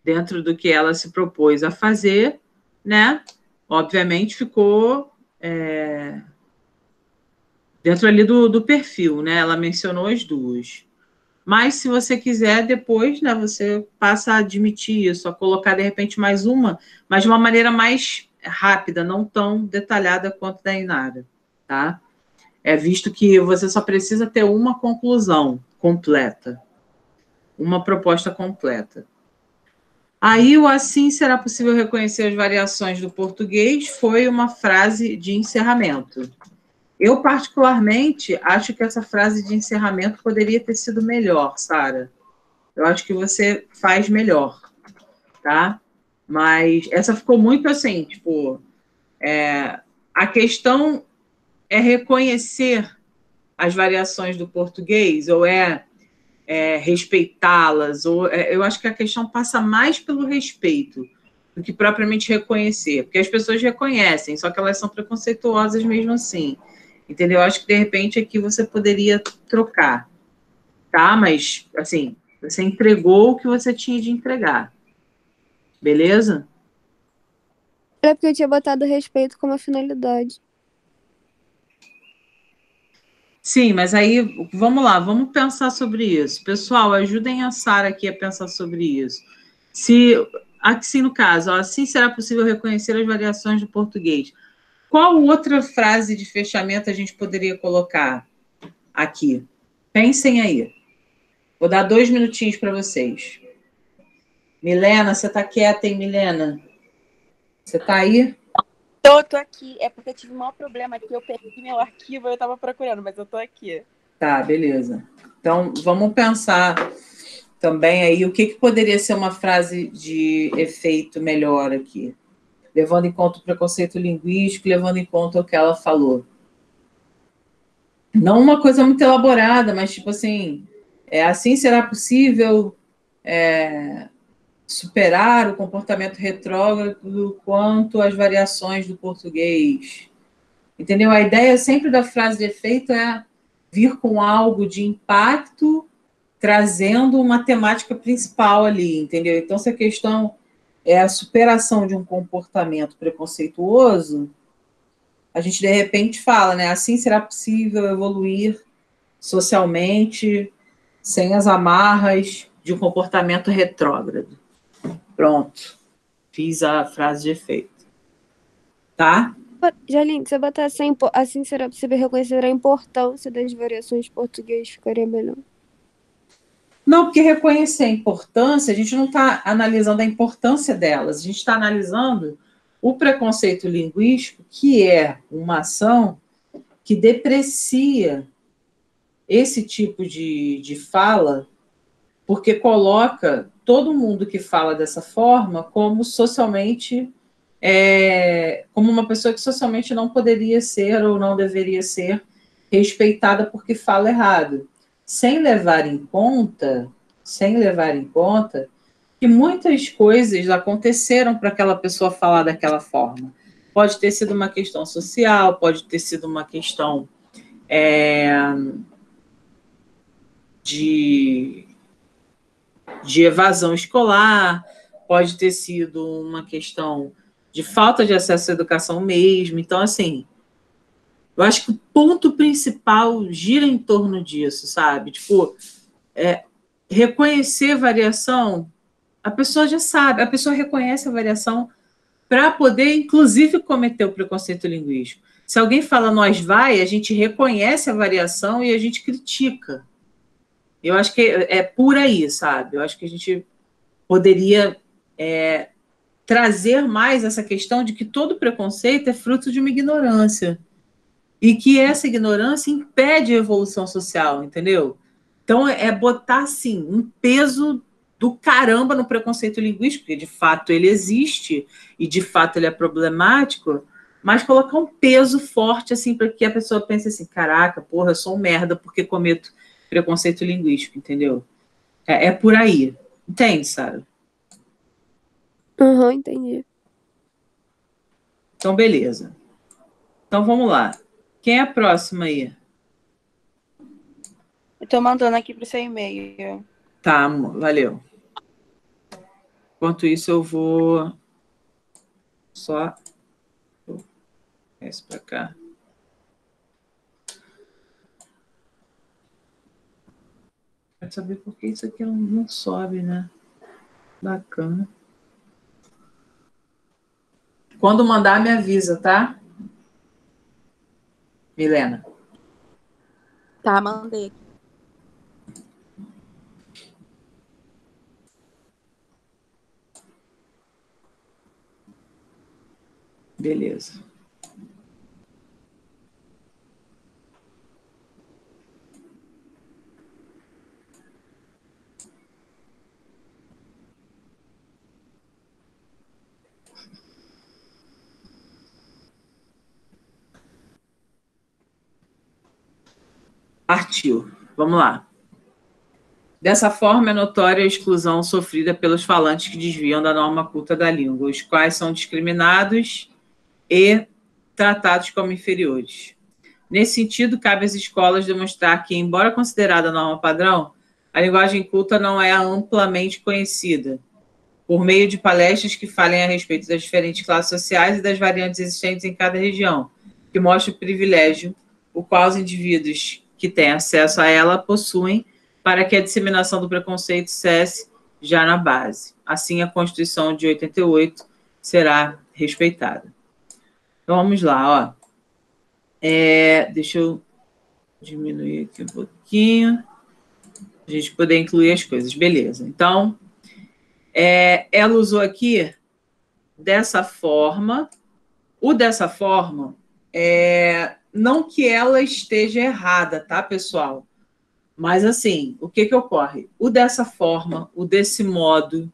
dentro do que ela se propôs a fazer, né? Obviamente ficou dentro ali do perfil, né? Ela mencionou as duas. Mas se você quiser, depois, né, você passa a admitir isso, a colocar, de repente, mais uma, mas de uma maneira mais rápida, não tão detalhada quanto da Inara, tá? Visto que você só precisa ter uma conclusão completa, uma proposta completa. Aí, o assim será possível reconhecer as variações do português foi uma frase de encerramento. Eu, particularmente, acho que essa frase de encerramento poderia ter sido melhor, Sara. Eu acho que você faz melhor, tá? Mas essa ficou muito assim, tipo... a questão é reconhecer as variações do português ou respeitá-las? Eu acho que a questão passa mais pelo respeito do que propriamente reconhecer, porque as pessoas reconhecem, só que elas são preconceituosas mesmo assim. Entendeu? Acho que, de repente, aqui você poderia trocar, tá? Mas, assim, você entregou o que você tinha de entregar. Beleza? É porque eu tinha botado respeito como finalidade. Sim, mas aí, vamos lá, vamos pensar sobre isso. Pessoal, ajudem a Sara aqui a pensar sobre isso. Se aqui sim no caso, ó, assim será possível reconhecer as variações do português. Qual outra frase de fechamento a gente poderia colocar aqui? Pensem aí. Vou dar 2 minutinhos para vocês. Milena, você está quieta, hein, Milena? Você está aí? Eu tô aqui. É porque eu tive um maior problema aqui. Eu perdi meu arquivo e eu tava procurando, mas eu tô aqui. Tá, beleza. Então, vamos pensar também aí o que poderia ser uma frase de efeito melhor aqui, levando em conta o preconceito linguístico, levando em conta o que ela falou. Não uma coisa muito elaborada, mas tipo assim, assim será possível superar o comportamento retrógrado quanto às variações do português. Entendeu? A ideia sempre da frase de efeito é vir com algo de impacto, trazendo uma temática principal ali, entendeu? Então, se a questão é a superação de um comportamento preconceituoso, a gente, de repente, fala, né? Assim será possível evoluir socialmente sem as amarras de um comportamento retrógrado. Pronto. Fiz a frase de efeito. Tá? Jaline, se eu botar assim será possível reconhecer a importância das variações de português, ficaria melhor. Não, porque reconhecer a importância, a gente não está analisando a importância delas, a gente está analisando o preconceito linguístico, que é uma ação que deprecia esse tipo de fala, porque coloca todo mundo que fala dessa forma como socialmente, como uma pessoa que socialmente não poderia ser ou não deveria ser respeitada porque fala errado, sem levar em conta que muitas coisas aconteceram para aquela pessoa falar daquela forma. Pode ter sido uma questão social, pode ter sido uma questão de evasão escolar, pode ter sido uma questão de falta de acesso à educação mesmo. Então, assim, eu acho que o ponto principal gira em torno disso, sabe? Tipo, reconhecer variação, a pessoa já sabe, a pessoa reconhece a variação para poder, inclusive, cometer o preconceito linguístico. Se alguém fala nós vai, a gente reconhece a variação e a gente critica. Eu acho que é por aí, sabe? Eu acho que a gente poderia trazer mais essa questão de que todo preconceito é fruto de uma ignorância e que essa ignorância impede a evolução social, entendeu? Então, botar, assim, um peso do caramba no preconceito linguístico, porque, de fato, ele existe e, de fato, ele é problemático, mas colocar um peso forte, assim, para que a pessoa pense assim, caraca, porra, eu sou um merda porque cometo preconceito linguístico, entendeu? É por aí. Entende, Sara? Aham, entendi. Então, beleza. Então, vamos lá. Quem é a próxima aí? Eu tô mandando aqui pro seu e-mail. Tá, valeu. Enquanto isso, eu vou só esse para cá. Quero saber por que isso aqui não sobe, né? Bacana. Quando mandar, me avisa, tá? Milena. Tá, mandei. Beleza. Partiu. Vamos lá. Dessa forma, é notória a exclusão sofrida pelos falantes que desviam da norma culta da língua, os quais são discriminados e tratados como inferiores. Nesse sentido, cabe às escolas demonstrar que, embora considerada norma padrão, a linguagem culta não é amplamente conhecida, por meio de palestras que falem a respeito das diferentes classes sociais e das variantes existentes em cada região, que mostre o privilégio o qual os indivíduos que têm acesso a ela possuem para que a disseminação do preconceito cesse já na base. Assim, a Constituição de 88 será respeitada. Então, vamos lá, ó. Deixa eu diminuir aqui um pouquinho, para a gente poder incluir as coisas. Beleza. Então, ela usou aqui dessa forma. O dessa forma, não que ela esteja errada, tá, pessoal? Mas, assim, o que ocorre? O dessa forma, o desse modo,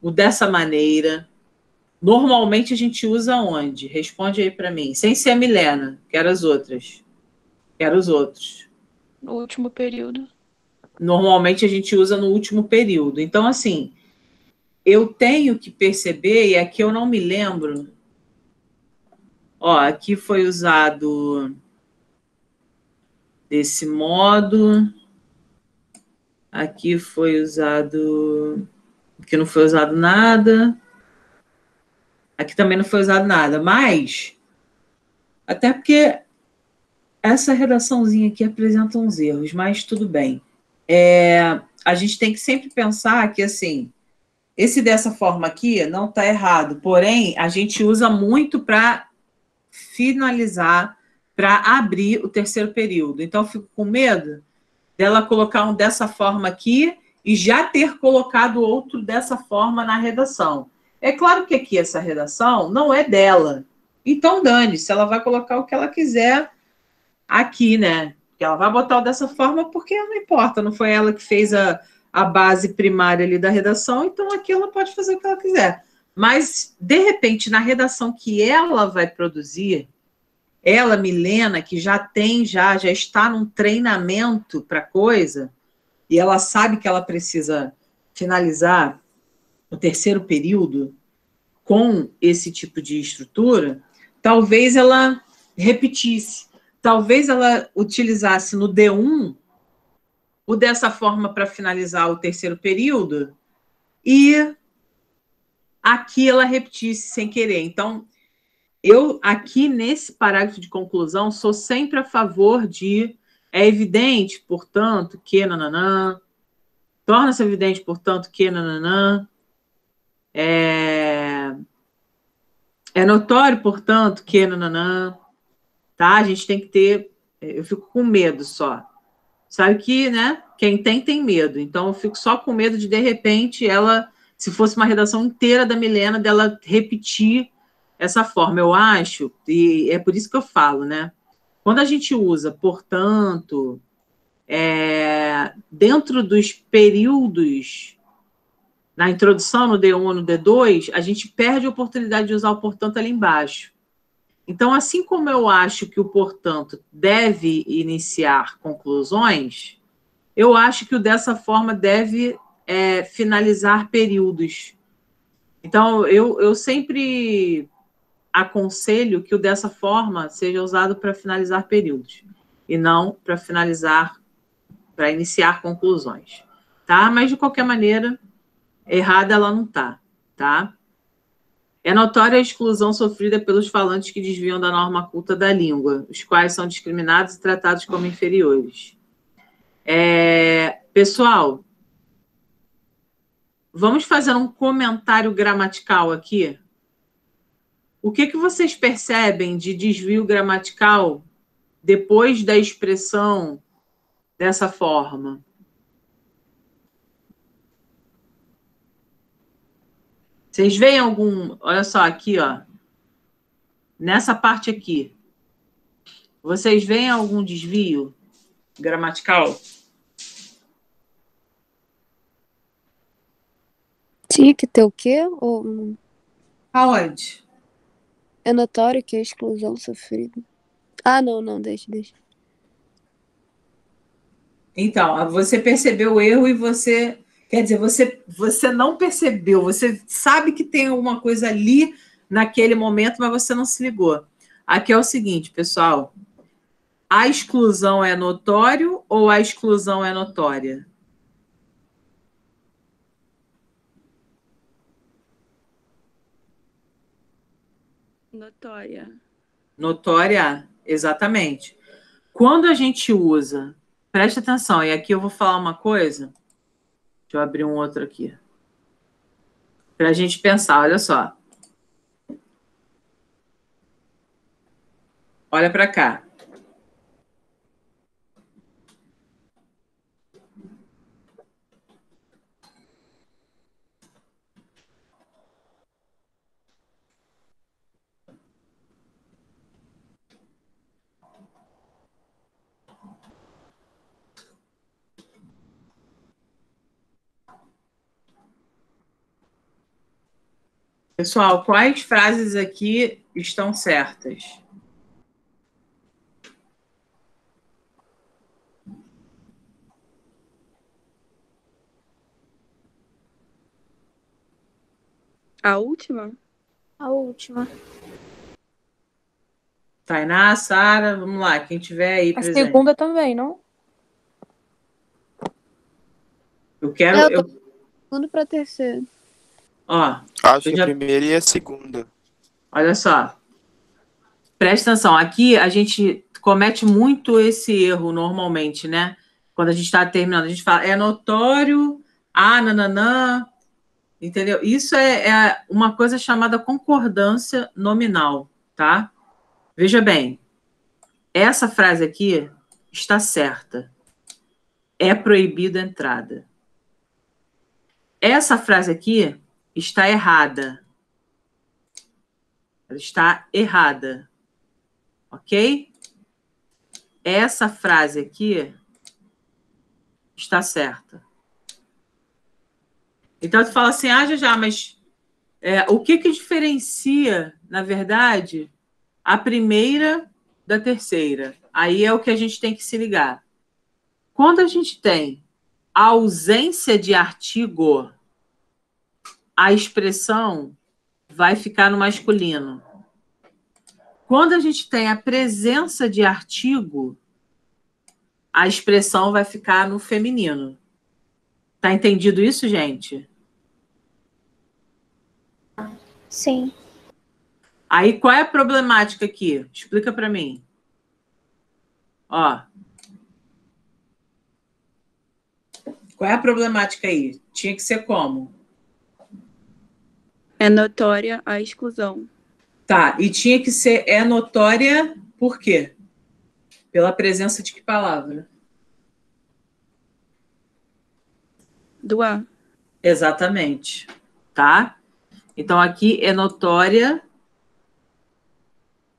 o dessa maneira, normalmente a gente usa onde? Responde aí para mim. Sem ser a Milena, quero as outras. Quero os outros. No último período. Normalmente a gente usa no último período. Então, assim, eu tenho que perceber, e aqui eu não me lembro. Ó, aqui foi usado desse modo. Aqui foi usado... Aqui não foi usado nada. Aqui também não foi usado nada. Mas, até porque essa redaçãozinha aqui apresenta uns erros, mas tudo bem. A gente tem que sempre pensar que, assim, esse dessa forma aqui não está errado. Porém, a gente usa muito para finalizar, para abrir o terceiro período. Então, eu fico com medo dela colocar um dessa forma aqui e já ter colocado outro dessa forma na redação. É claro que aqui essa redação não é dela. Então, dane-se, ela vai colocar o que ela quiser aqui, né? Porque ela vai botar o dessa forma porque não importa, não foi ela que fez a base primária ali da redação, então aqui ela pode fazer o que ela quiser. Mas, de repente, na redação que ela vai produzir, ela, Milena, que já está num treinamento para coisa, e ela sabe que ela precisa finalizar o terceiro período com esse tipo de estrutura, talvez ela repetisse, talvez ela utilizasse no D1 o dessa forma para finalizar o terceiro período e aqui ela repetisse sem querer. Então, eu aqui nesse parágrafo de conclusão sou sempre a favor de é evidente, portanto, que nananã, torna-se evidente, portanto, que nananã, é notório, portanto, que nananã, tá? A gente tem que ter, eu fico com medo só. Sabe que, né, quem tem medo. Então, eu fico só com medo de repente, ela, se fosse uma redação inteira da Milena, dela repetir essa forma. Eu acho, e é por isso que eu falo, né? Quando a gente usa, portanto, dentro dos períodos, na introdução, no D1 ou no D2, a gente perde a oportunidade de usar o portanto ali embaixo. Então, assim como eu acho que o portanto deve iniciar conclusões, eu acho que o dessa forma deve finalizar períodos. Então, eu sempre aconselho que o dessa forma seja usado para finalizar períodos e não para iniciar conclusões, tá? Mas, de qualquer maneira, errada ela não está, tá? É notória a exclusão sofrida pelos falantes que desviam da norma culta da língua, os quais são discriminados e tratados como inferiores. Pessoal, vamos fazer um comentário gramatical aqui? O que vocês percebem de desvio gramatical depois da expressão dessa forma? Vocês veem algum... Olha só, aqui, ó. Nessa parte aqui. Vocês veem algum desvio gramatical? Tinha que ter o quê? Ou... Aonde? É notório que a exclusão sofrida. Ah, não, deixa. Então, você percebeu o erro e você... Quer dizer, você não percebeu, você sabe que tem alguma coisa ali naquele momento, mas você não se ligou. Aqui é o seguinte, pessoal. A exclusão é notório ou a exclusão é notória? Notória. Notória, exatamente. Quando a gente usa, preste atenção, e aqui eu vou falar uma coisa eu abrir um outro aqui. Para a gente pensar, olha só. Olha para cá. Pessoal, quais frases aqui estão certas? A última? A última. Tainá, Sara, vamos lá, quem tiver aí A presente. segunda também, não? Eu quero... Eu tô segundo para terceiro. Ó, Acho eu que já... a primeira e a segunda. Olha só. Presta atenção, aqui a gente comete muito esse erro normalmente, né? Quando a gente está terminando, a gente fala, é notório, nananã, entendeu? Isso é uma coisa chamada concordância nominal, tá? Veja bem, essa frase aqui está certa. É proibida a entrada. Essa frase aqui está errada. Ela está errada. Ok? Essa frase aqui está certa. Então, tu fala assim, já, mas o que diferencia, na verdade, a primeira da terceira? Aí é o que a gente tem que se ligar. Quando a gente tem a ausência de artigo, a expressão vai ficar no masculino. Quando a gente tem a presença de artigo, a expressão vai ficar no feminino. Tá entendido isso, gente? Sim. Aí, qual é a problemática aqui? Explica para mim. Ó. Qual é a problemática aí? Tinha que ser como? É notória a exclusão. Tá, e tinha que ser notória por quê? Pela presença de que palavra? Do A. Exatamente. Tá? Então, aqui é notória.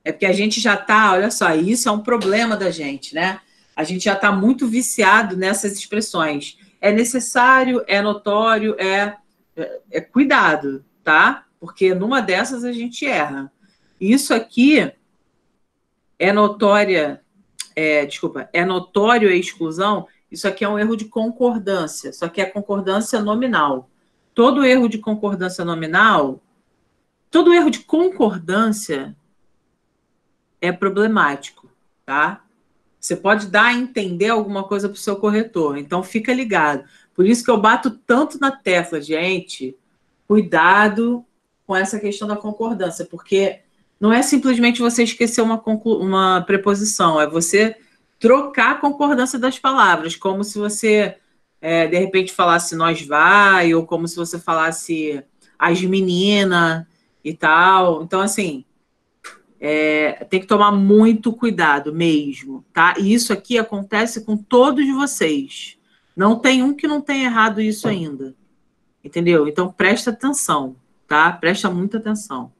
É porque a gente já tá, olha só, isso é um problema da gente, né? A gente já está muito viciado nessas expressões. É necessário, é notório, cuidado, tá? Porque numa dessas a gente erra. Isso aqui é notória, é notório a exclusão, isso aqui é um erro de concordância, só que é concordância nominal. Todo erro de concordância nominal, todo erro de concordância é problemático, tá? Você pode dar a entender alguma coisa para o seu corretor, então fica ligado. Por isso que eu bato tanto na tecla, gente, cuidado com essa questão da concordância, porque não é simplesmente você esquecer uma preposição, é você trocar a concordância das palavras, como se você, de repente, falasse nós vai, ou como se você falasse as meninas e tal. Então, assim, tem que tomar muito cuidado mesmo, tá? E isso aqui acontece com todos vocês. Não tem um que não tenha errado isso ainda, entendeu? Então, presta atenção, tá? Presta muita atenção.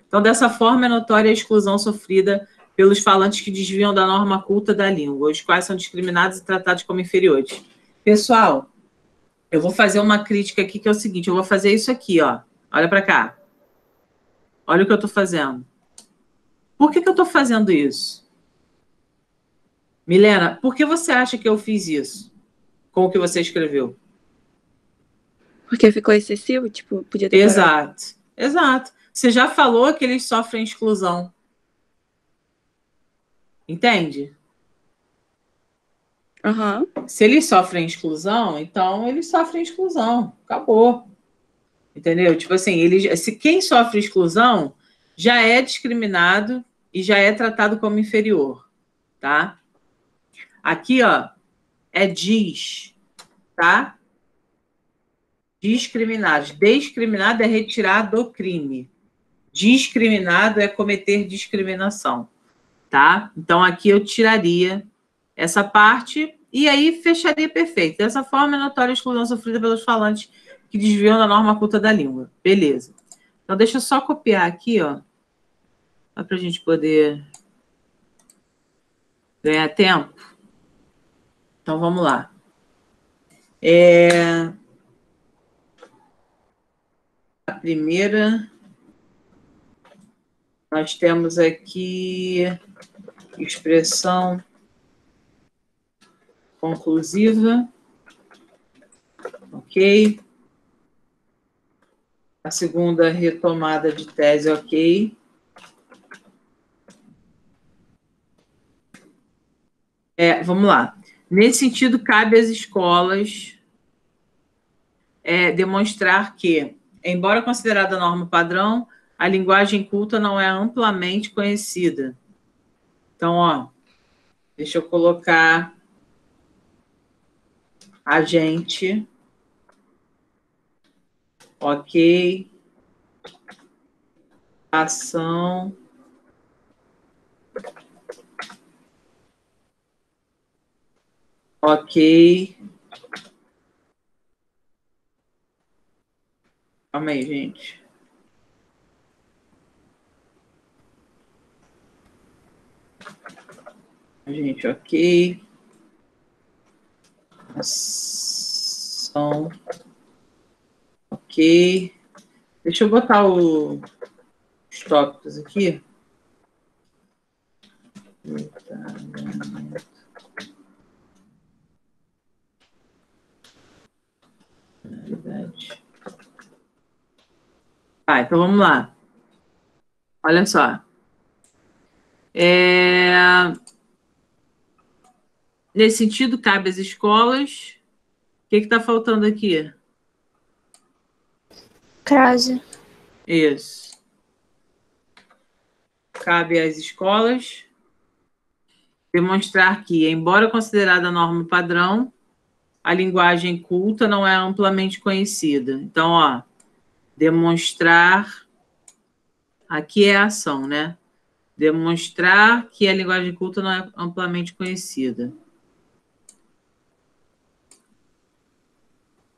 Então, dessa forma, é notória a exclusão sofrida pelos falantes que desviam da norma culta da língua, os quais são discriminados e tratados como inferiores. Pessoal, eu vou fazer uma crítica aqui, que é o seguinte, eu vou fazer isso aqui, ó. Olha para cá. Olha o que eu estou fazendo. Por que eu estou fazendo isso? Milena, por que você acha que eu fiz isso com o que você escreveu? Porque ficou excessivo, tipo, podia ter parado. Exato. Você já falou que eles sofrem exclusão. Entende? Aham. Se eles sofrem exclusão, então eles sofrem exclusão. Acabou. Entendeu? Tipo assim, quem sofre exclusão já é discriminado e já é tratado como inferior, tá? Aqui, ó, diz, tá? Discriminados. Discriminado é retirar do crime. Discriminado é cometer discriminação, tá? Então, aqui eu tiraria essa parte e aí fecharia perfeito. Dessa forma, é notória a exclusão sofrida pelos falantes que desviam da norma culta da língua. Beleza. Então, deixa eu só copiar aqui, ó, para a gente poder ganhar tempo. Então, vamos lá. A primeira, nós temos aqui expressão conclusiva, ok? A segunda, retomada de tese, ok? Vamos lá. Nesse sentido, cabe às escolas demonstrar que, embora considerada norma padrão, a linguagem culta não é amplamente conhecida. Então, ó, deixa eu colocar agente, ok, ação, ok. Calma aí, gente. Gente, ok. Ação. Ok. Deixa eu botar os tópicos aqui. Então vamos lá. Olha só. Nesse sentido, cabe às escolas. O que está faltando aqui? Crase. Isso. Cabe às escolas demonstrar que, embora considerada norma padrão, a linguagem culta não é amplamente conhecida. Então, ó, demonstrar, aqui é a ação, né? Demonstrar que a linguagem culta não é amplamente conhecida.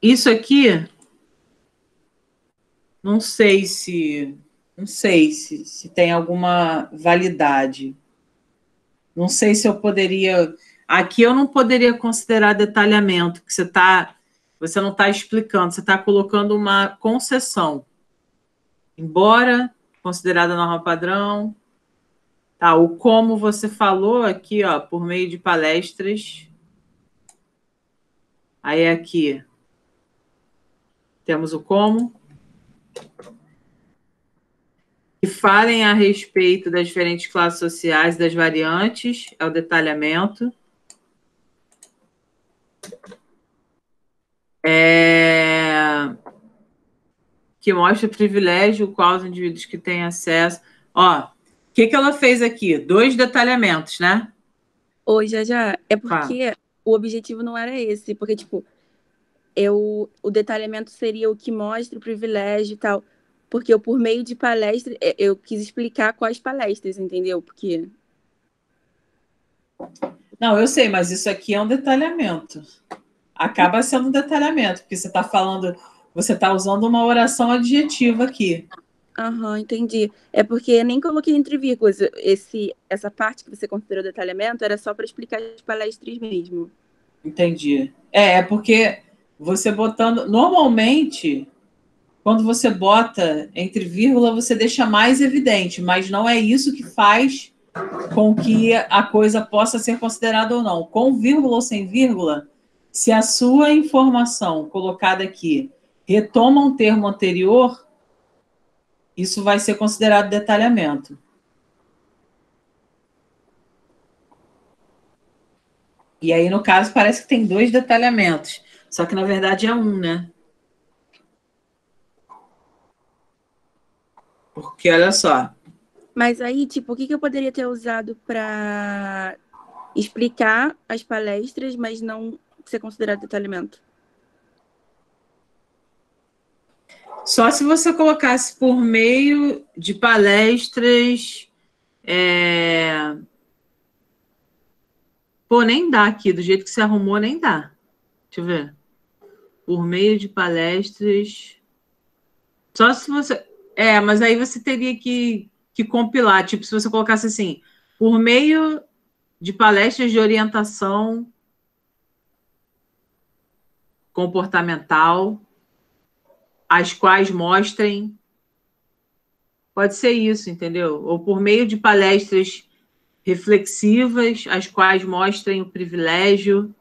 Isso aqui, não sei se tem alguma validade. Não sei se eu poderia... Aqui eu não poderia considerar detalhamento, que você não está explicando, você está colocando uma concessão. Embora considerada norma padrão. Tá, o como você falou aqui, ó, por meio de palestras. Aí aqui temos o como. Que falem a respeito das diferentes classes sociais, das variantes, é o detalhamento. Que mostra o privilégio qual os indivíduos que têm acesso. Ó, o que ela fez aqui? 2 detalhamentos, né? Oi, já. É porque o objetivo não era esse. Porque, tipo, o detalhamento seria o que mostra o privilégio e tal. Porque eu, por meio de palestra, eu quis explicar quais palestras, entendeu? Porque... Não, eu sei, mas isso aqui é um detalhamento. Acaba sendo um detalhamento, porque você está falando, você está usando uma oração adjetiva aqui. Aham, entendi. É porque eu nem coloquei entre vírgulas. Essa parte que você considerou detalhamento era só para explicar as palestras mesmo. Entendi. É porque você botando... Normalmente, quando você bota entre vírgula, você deixa mais evidente, mas não é isso que faz com que a coisa possa ser considerada ou não. Com vírgula ou sem vírgula, se a sua informação colocada aqui retoma um termo anterior, isso vai ser considerado detalhamento. E aí, no caso, parece que tem 2 detalhamentos. Só que, na verdade, é um, né? Porque, olha só. Mas aí, tipo, o que eu poderia ter usado para explicar as palestras, mas não ser considerado detalhamento? Só se você colocasse por meio de palestras. Pô, nem dá aqui, do jeito que você arrumou, nem dá. Deixa eu ver. Por meio de palestras. Só se você. Mas aí você teria que compilar. Tipo, se você colocasse assim, por meio de palestras de orientação comportamental, as quais mostrem. Pode ser isso, entendeu? Ou por meio de palestras reflexivas, as quais mostrem o privilégio.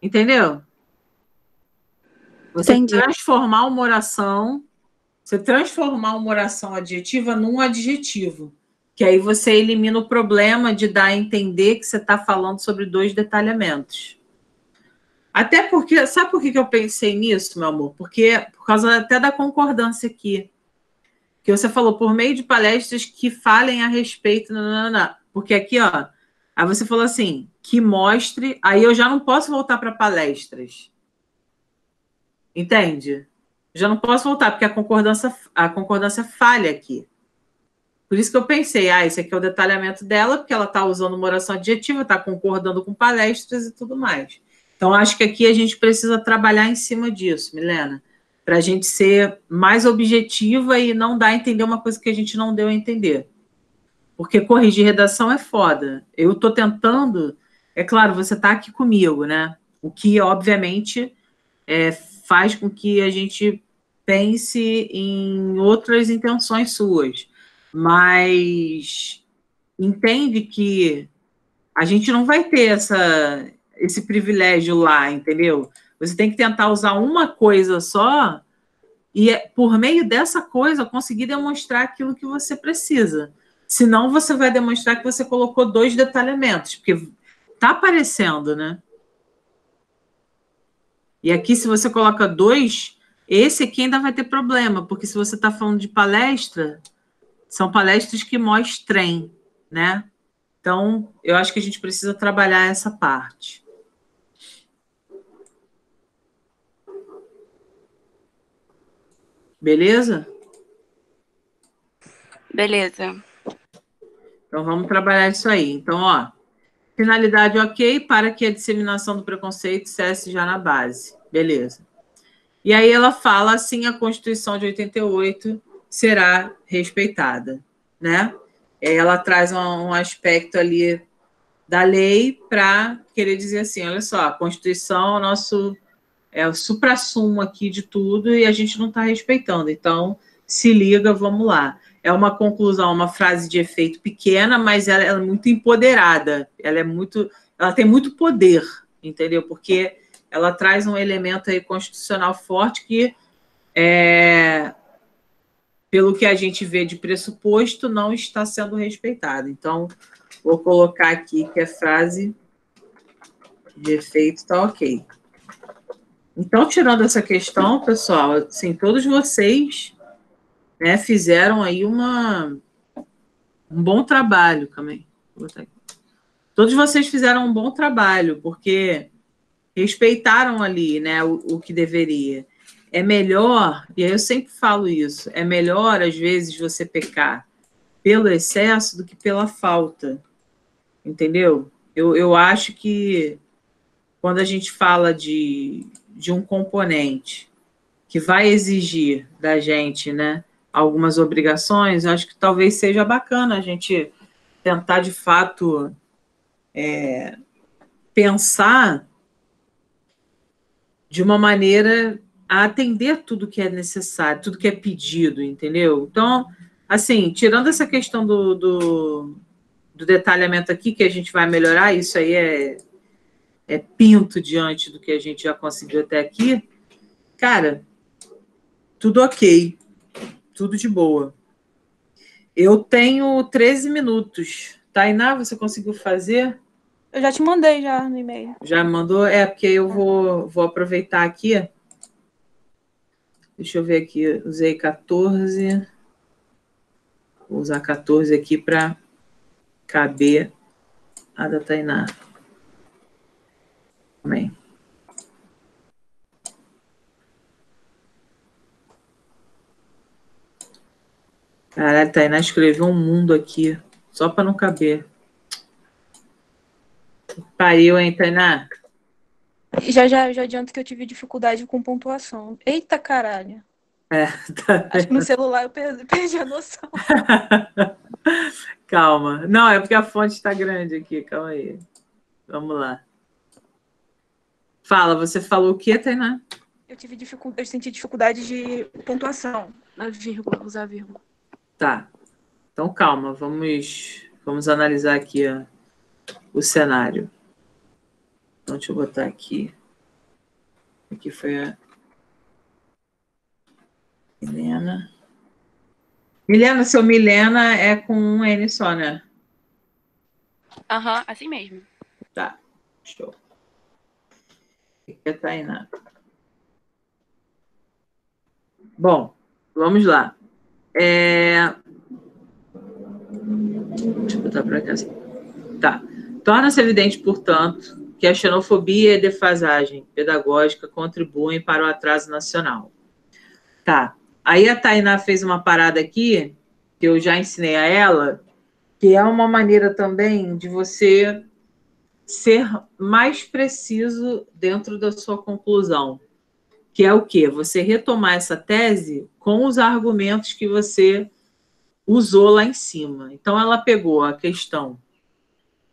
Entendeu? Você Entendi. transformar uma oração adjetiva num adjetivo, que aí você elimina o problema de dar a entender que você está falando sobre 2 detalhamentos. Até porque, sabe por que eu pensei nisso, meu amor? Porque, por causa até da concordância aqui, que você falou, por meio de palestras que falem a respeito, porque aqui, ó, aí você falou assim, que mostre, aí eu já não posso voltar para palestras. Entende? Já não posso voltar, porque a concordância falha aqui. Por isso que eu pensei, esse aqui é o detalhamento dela, porque ela está usando uma oração adjetiva, está concordando com palestras e tudo mais. Então, acho que aqui a gente precisa trabalhar em cima disso, Milena, para a gente ser mais objetiva e não dar a entender uma coisa que a gente não deu a entender. Porque corrigir redação é foda. Eu estou tentando... É claro, você está aqui comigo, né? O que, obviamente, faz com que a gente pense em outras intenções suas. Mas entende que a gente não vai ter esse privilégio lá, entendeu? Você tem que tentar usar uma coisa só e, por meio dessa coisa, conseguir demonstrar aquilo que você precisa. Senão, você vai demonstrar que você colocou 2 detalhamentos, porque está aparecendo, né? E aqui, se você coloca 2, esse aqui ainda vai ter problema, porque se você está falando de palestra, são palestras que mostrem, né? Então, eu acho que a gente precisa trabalhar essa parte. Beleza? Beleza. Então, vamos trabalhar isso aí. Então, ó, finalidade ok, para que a disseminação do preconceito cesse já na base. Beleza. E aí ela fala assim, a Constituição de 88 será respeitada, né? Ela traz um aspecto ali da lei para querer dizer assim, olha só, a Constituição é o suprassumo aqui de tudo e a gente não está respeitando. Então, se liga, vamos lá. É uma conclusão, uma frase de efeito pequena, mas ela é muito empoderada. Ela tem muito poder, entendeu? Porque ela traz um elemento aí constitucional forte que, pelo que a gente vê de pressuposto, não está sendo respeitado. Então, vou colocar aqui que a frase de efeito está ok. Então, tirando essa questão, pessoal, assim, todos vocês, né, fizeram aí um bom trabalho. Calma aí, vou botar aqui. Todos vocês fizeram um bom trabalho, porque respeitaram ali, né, o que deveria. É melhor, e aí eu sempre falo isso, é melhor, às vezes, você pecar pelo excesso do que pela falta, entendeu? Eu acho que quando a gente fala de um componente que vai exigir da gente, né, algumas obrigações, eu acho que talvez seja bacana a gente tentar, de fato, pensar de uma maneira a atender tudo que é necessário, tudo que é pedido, entendeu? Então, assim, tirando essa questão do detalhamento aqui, que a gente vai melhorar, isso aí é pinto diante do que a gente já conseguiu até aqui, cara, tudo ok, tudo de boa. Eu tenho 13 minutos. Tainá, você conseguiu fazer? Eu já te mandei já no e-mail. Já mandou? Porque eu vou aproveitar aqui. Deixa eu ver aqui. Usei 14. Vou usar 14 aqui para caber a da Tainá. Amém. Caralho, Tainá escreveu um mundo aqui, só para não caber. Pariu, hein, Tainá? Já adianto que eu tive dificuldade com pontuação. Eita caralho. Tá Acho que no celular eu perdi a noção. Calma. Não, é porque a fonte está grande aqui. Calma aí. Vamos lá. Fala, você falou o quê, Tainá? Eu senti dificuldade de pontuação. Na vírgula, usar vírgula. Tá. Então, calma. Vamos analisar aqui o cenário. Então, deixa eu botar aqui. Aqui foi a Milena. Milena, seu Milena é com um N só, né? Aham, assim mesmo. Tá. Show. Aqui é a Tainá. Bom, vamos lá. Deixa eu botar para cá assim. Tá. Torna-se evidente, portanto, que a xenofobia e a defasagem pedagógica contribuem para o atraso nacional. Tá. Aí a Tainá fez uma parada aqui, que eu já ensinei a ela, que é uma maneira também de você ser mais preciso dentro da sua conclusão. Que é o quê? Você retomar essa tese com os argumentos que você usou lá em cima. Então, ela pegou a questão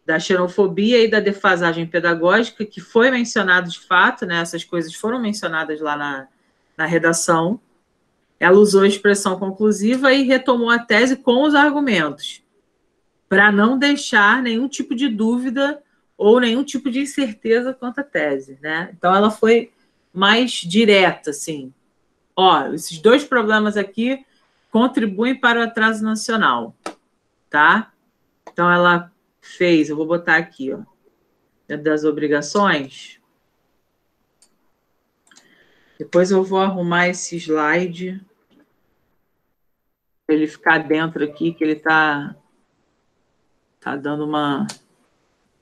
da xenofobia e da defasagem pedagógica, que foi mencionado de fato, né? Essas coisas foram mencionadas lá na redação. Ela usou a expressão conclusiva e retomou a tese com os argumentos, para não deixar nenhum tipo de dúvida ou nenhum tipo de incerteza quanto à tese, né? Então, ela foi mais direta, assim. Ó, esses dois problemas aqui contribuem para o atraso nacional, tá? Então, ela fez, eu vou botar aqui, ó, dentro das obrigações. Depois eu vou arrumar esse slide para ele ficar dentro aqui, que ele tá dando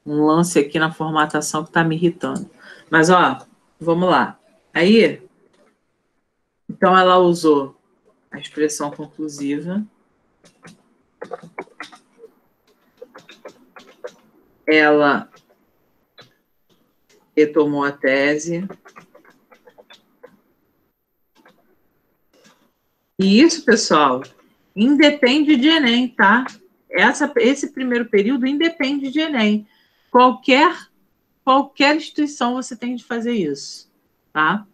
um lance aqui na formatação que está me irritando. Mas, ó, vamos lá. Aí, então ela usou a expressão conclusiva. Ela retomou a tese. E isso, pessoal, independe de Enem, tá? Esse primeiro período independe de Enem. Qualquer instituição você tem de fazer isso, tá?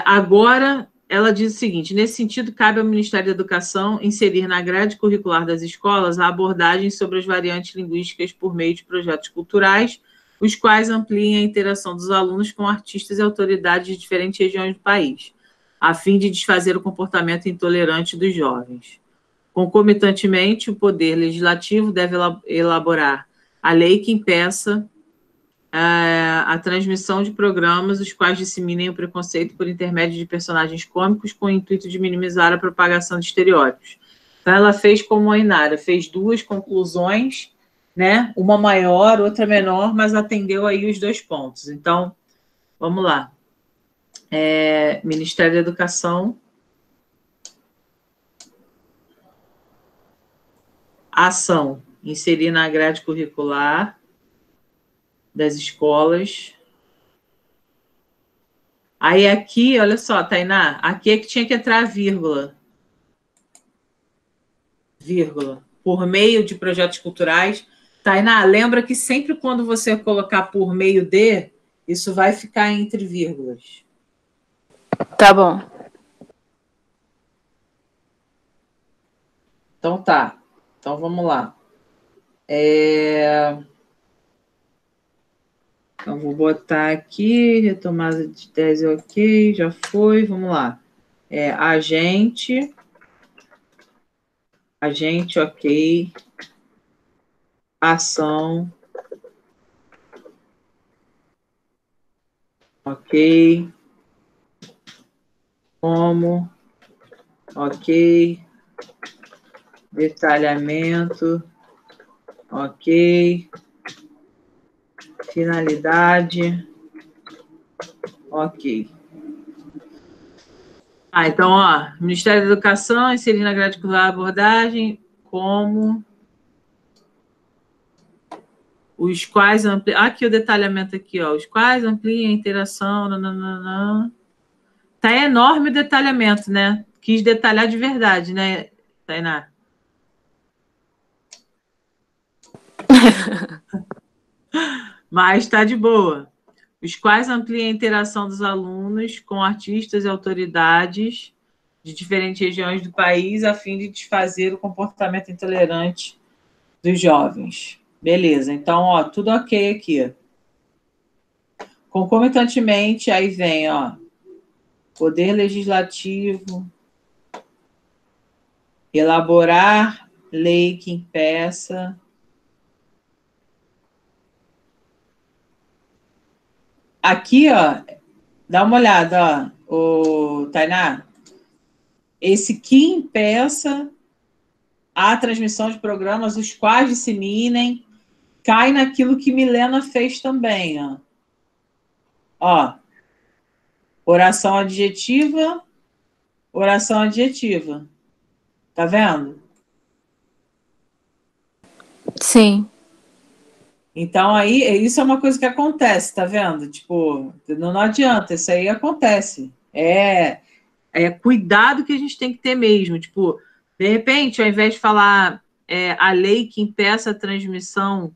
Agora, ela diz o seguinte: nesse sentido, cabe ao Ministério da Educação inserir na grade curricular das escolas a abordagem sobre as variantes linguísticas por meio de projetos culturais, os quais ampliem a interação dos alunos com artistas e autoridades de diferentes regiões do país, a fim de desfazer o comportamento intolerante dos jovens. Concomitantemente, o Poder Legislativo deve elaborar a lei que impeça a transmissão de programas os quais disseminem o preconceito por intermédio de personagens cômicos com o intuito de minimizar a propagação de estereótipos. Então, ela fez como a Inara, fez duas conclusões, né? Uma maior, outra menor, mas atendeu aí os dois pontos. Então, vamos lá. Ministério da Educação. Ação. Inserir na grade curricular das escolas. Aí aqui, olha só, Tainá, aqui é que tinha que entrar a vírgula. Vírgula. Por meio de projetos culturais. Tainá, lembra que sempre quando você colocar por meio de, isso vai ficar entre vírgulas. Tá bom. Então tá. Então vamos lá. Então, vou botar aqui, retomada de tese, ok, já foi, vamos lá. Agente, ok, ação, ok, como, ok, detalhamento, ok, finalidade, ok. Então, ó, Ministério da Educação, inserir na grade curricular a abordagem como os quais ampliam... Aqui o detalhamento aqui, ó. Os quais ampliam a interação... Nananana. Tá enorme o detalhamento, né? Quis detalhar de verdade, né, Tainá? Mas tá de boa. Os quais ampliam a interação dos alunos com artistas e autoridades de diferentes regiões do país a fim de desfazer o comportamento intolerante dos jovens. Beleza, então, ó, tudo ok aqui. Concomitantemente, aí vem, ó, Poder Legislativo, elaborar lei que impeça. Aqui, ó, dá uma olhada, ó, o Tainá. Esse que impeça a transmissão de programas, os quais disseminem, cai naquilo que Milena fez também, ó. Ó, oração adjetiva, oração adjetiva. Tá vendo? Sim. Então, aí, isso é uma coisa que acontece, tá vendo? Tipo, não adianta, isso aí acontece. É cuidado que a gente tem que ter mesmo. Tipo, de repente, ao invés de falar a lei que impeça a transmissão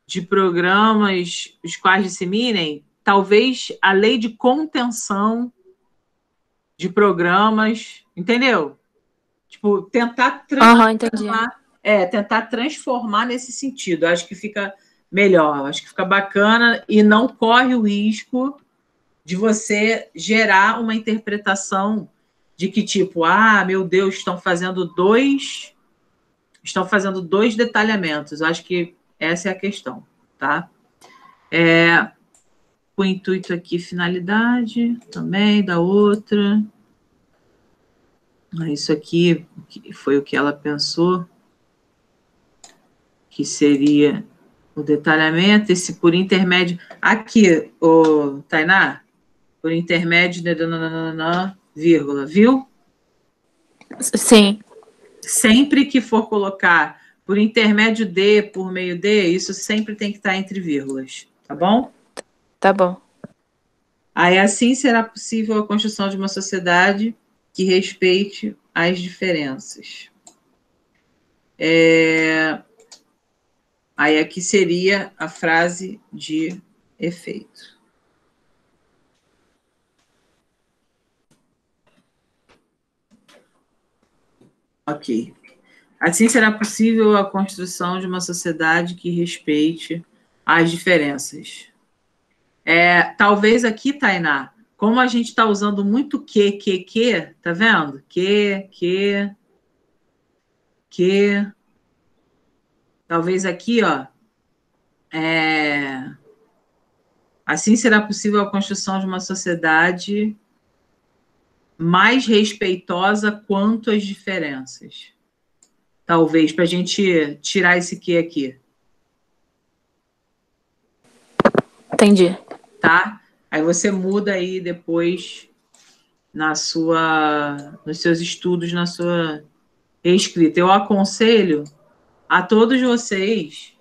de programas os quais disseminem, talvez a lei de contenção de programas, entendeu? Tipo, tentar transformar, tentar transformar nesse sentido. Acho que fica melhor, acho que fica bacana e não corre o risco de você gerar uma interpretação de que, tipo, meu Deus, estão fazendo dois detalhamentos. Acho que essa é a questão, tá? O intuito aqui, finalidade, também, da outra. Isso aqui foi o que ela pensou, que seria o detalhamento, esse por intermédio... Aqui, Tainá, por intermédio de... vírgula, viu? Sim. Sempre que for colocar por intermédio de, por meio de, isso sempre tem que estar entre vírgulas, tá bom? Tá bom. Aí assim será possível a construção de uma sociedade que respeite as diferenças. Aí aqui seria a frase de efeito. Ok. Assim será possível a construção de uma sociedade que respeite as diferenças. Talvez aqui, Tainá, como a gente está usando muito que, tá vendo? Que. Talvez aqui, ó, assim será possível a construção de uma sociedade mais respeitosa quanto às diferenças. Talvez, para a gente tirar esse que aqui. Entendi. Tá? Aí você muda aí depois nos seus estudos, na sua reescrita. Eu aconselho a todos vocês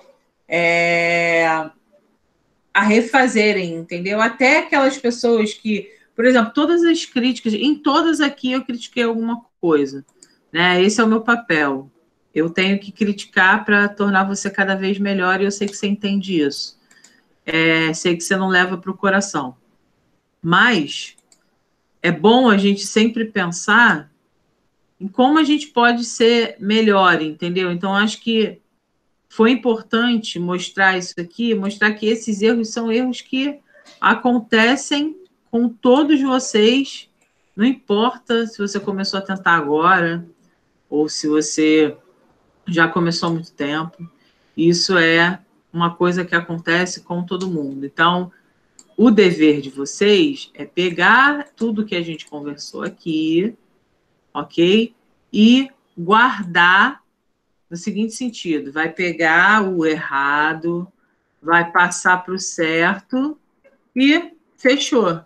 a refazerem, entendeu? Até aquelas pessoas que, por exemplo, todas as críticas, em todas aqui eu critiquei alguma coisa, né? Esse é o meu papel. Eu tenho que criticar para tornar você cada vez melhor e eu sei que você entende isso. Sei que você não leva para o coração. Mas é bom a gente sempre pensar em como a gente pode ser melhor, entendeu? Então, acho que foi importante mostrar isso aqui, mostrar que esses erros são erros que acontecem com todos vocês, não importa se você começou a tentar agora ou se você já começou há muito tempo, isso é uma coisa que acontece com todo mundo. Então, o dever de vocês é pegar tudo que a gente conversou aqui, ok? E guardar no seguinte sentido, vai pegar o errado, vai passar para o certo e fechou.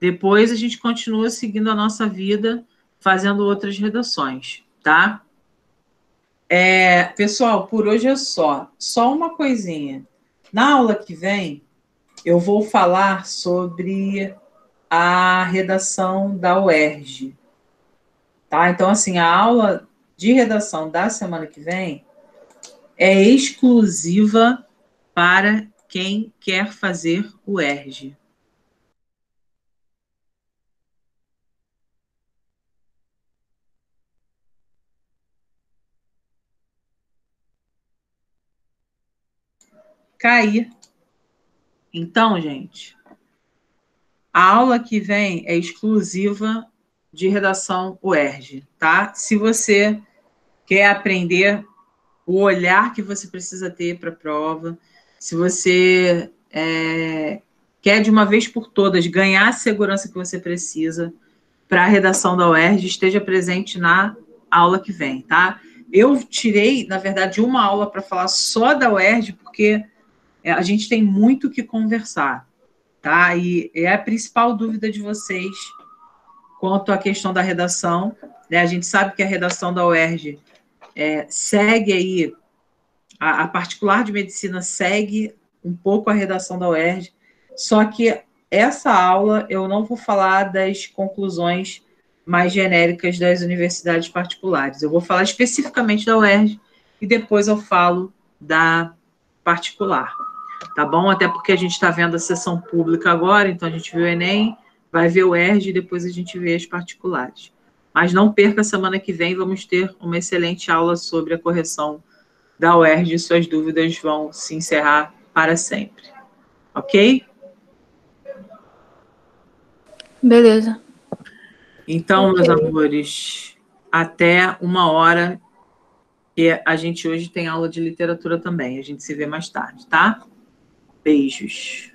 Depois a gente continua seguindo a nossa vida, fazendo outras redações, tá? Pessoal, por hoje é só. Só uma coisinha. Na aula que vem, eu vou falar sobre a redação da UERJ, tá? Então, assim, a aula de redação da semana que vem é exclusiva para quem quer fazer o UERJ. Cair. Então, gente, a aula que vem é exclusiva de redação UERJ, tá? Se você quer aprender o olhar que você precisa ter para a prova, se você quer de uma vez por todas ganhar a segurança que você precisa para a redação da UERJ, esteja presente na aula que vem, tá? Eu tirei, na verdade, uma aula para falar só da UERJ, porque a gente tem muito o que conversar, tá? E é a principal dúvida de vocês quanto à questão da redação, né? A gente sabe que a redação da UERJ segue aí, a particular de medicina segue um pouco a redação da UERJ, só que essa aula eu não vou falar das conclusões mais genéricas das universidades particulares, eu vou falar especificamente da UERJ e depois eu falo da particular, tá bom? Até porque a gente está vendo a sessão pública agora, então a gente viu o Enem, vai ver o UERJ e depois a gente vê as particulares. Mas não perca, semana que vem vamos ter uma excelente aula sobre a correção da UERJ e suas dúvidas vão se encerrar para sempre. Ok? Beleza. Então, meus amores, até 1h, e a gente hoje tem aula de literatura também. A gente se vê mais tarde, tá? Beijos.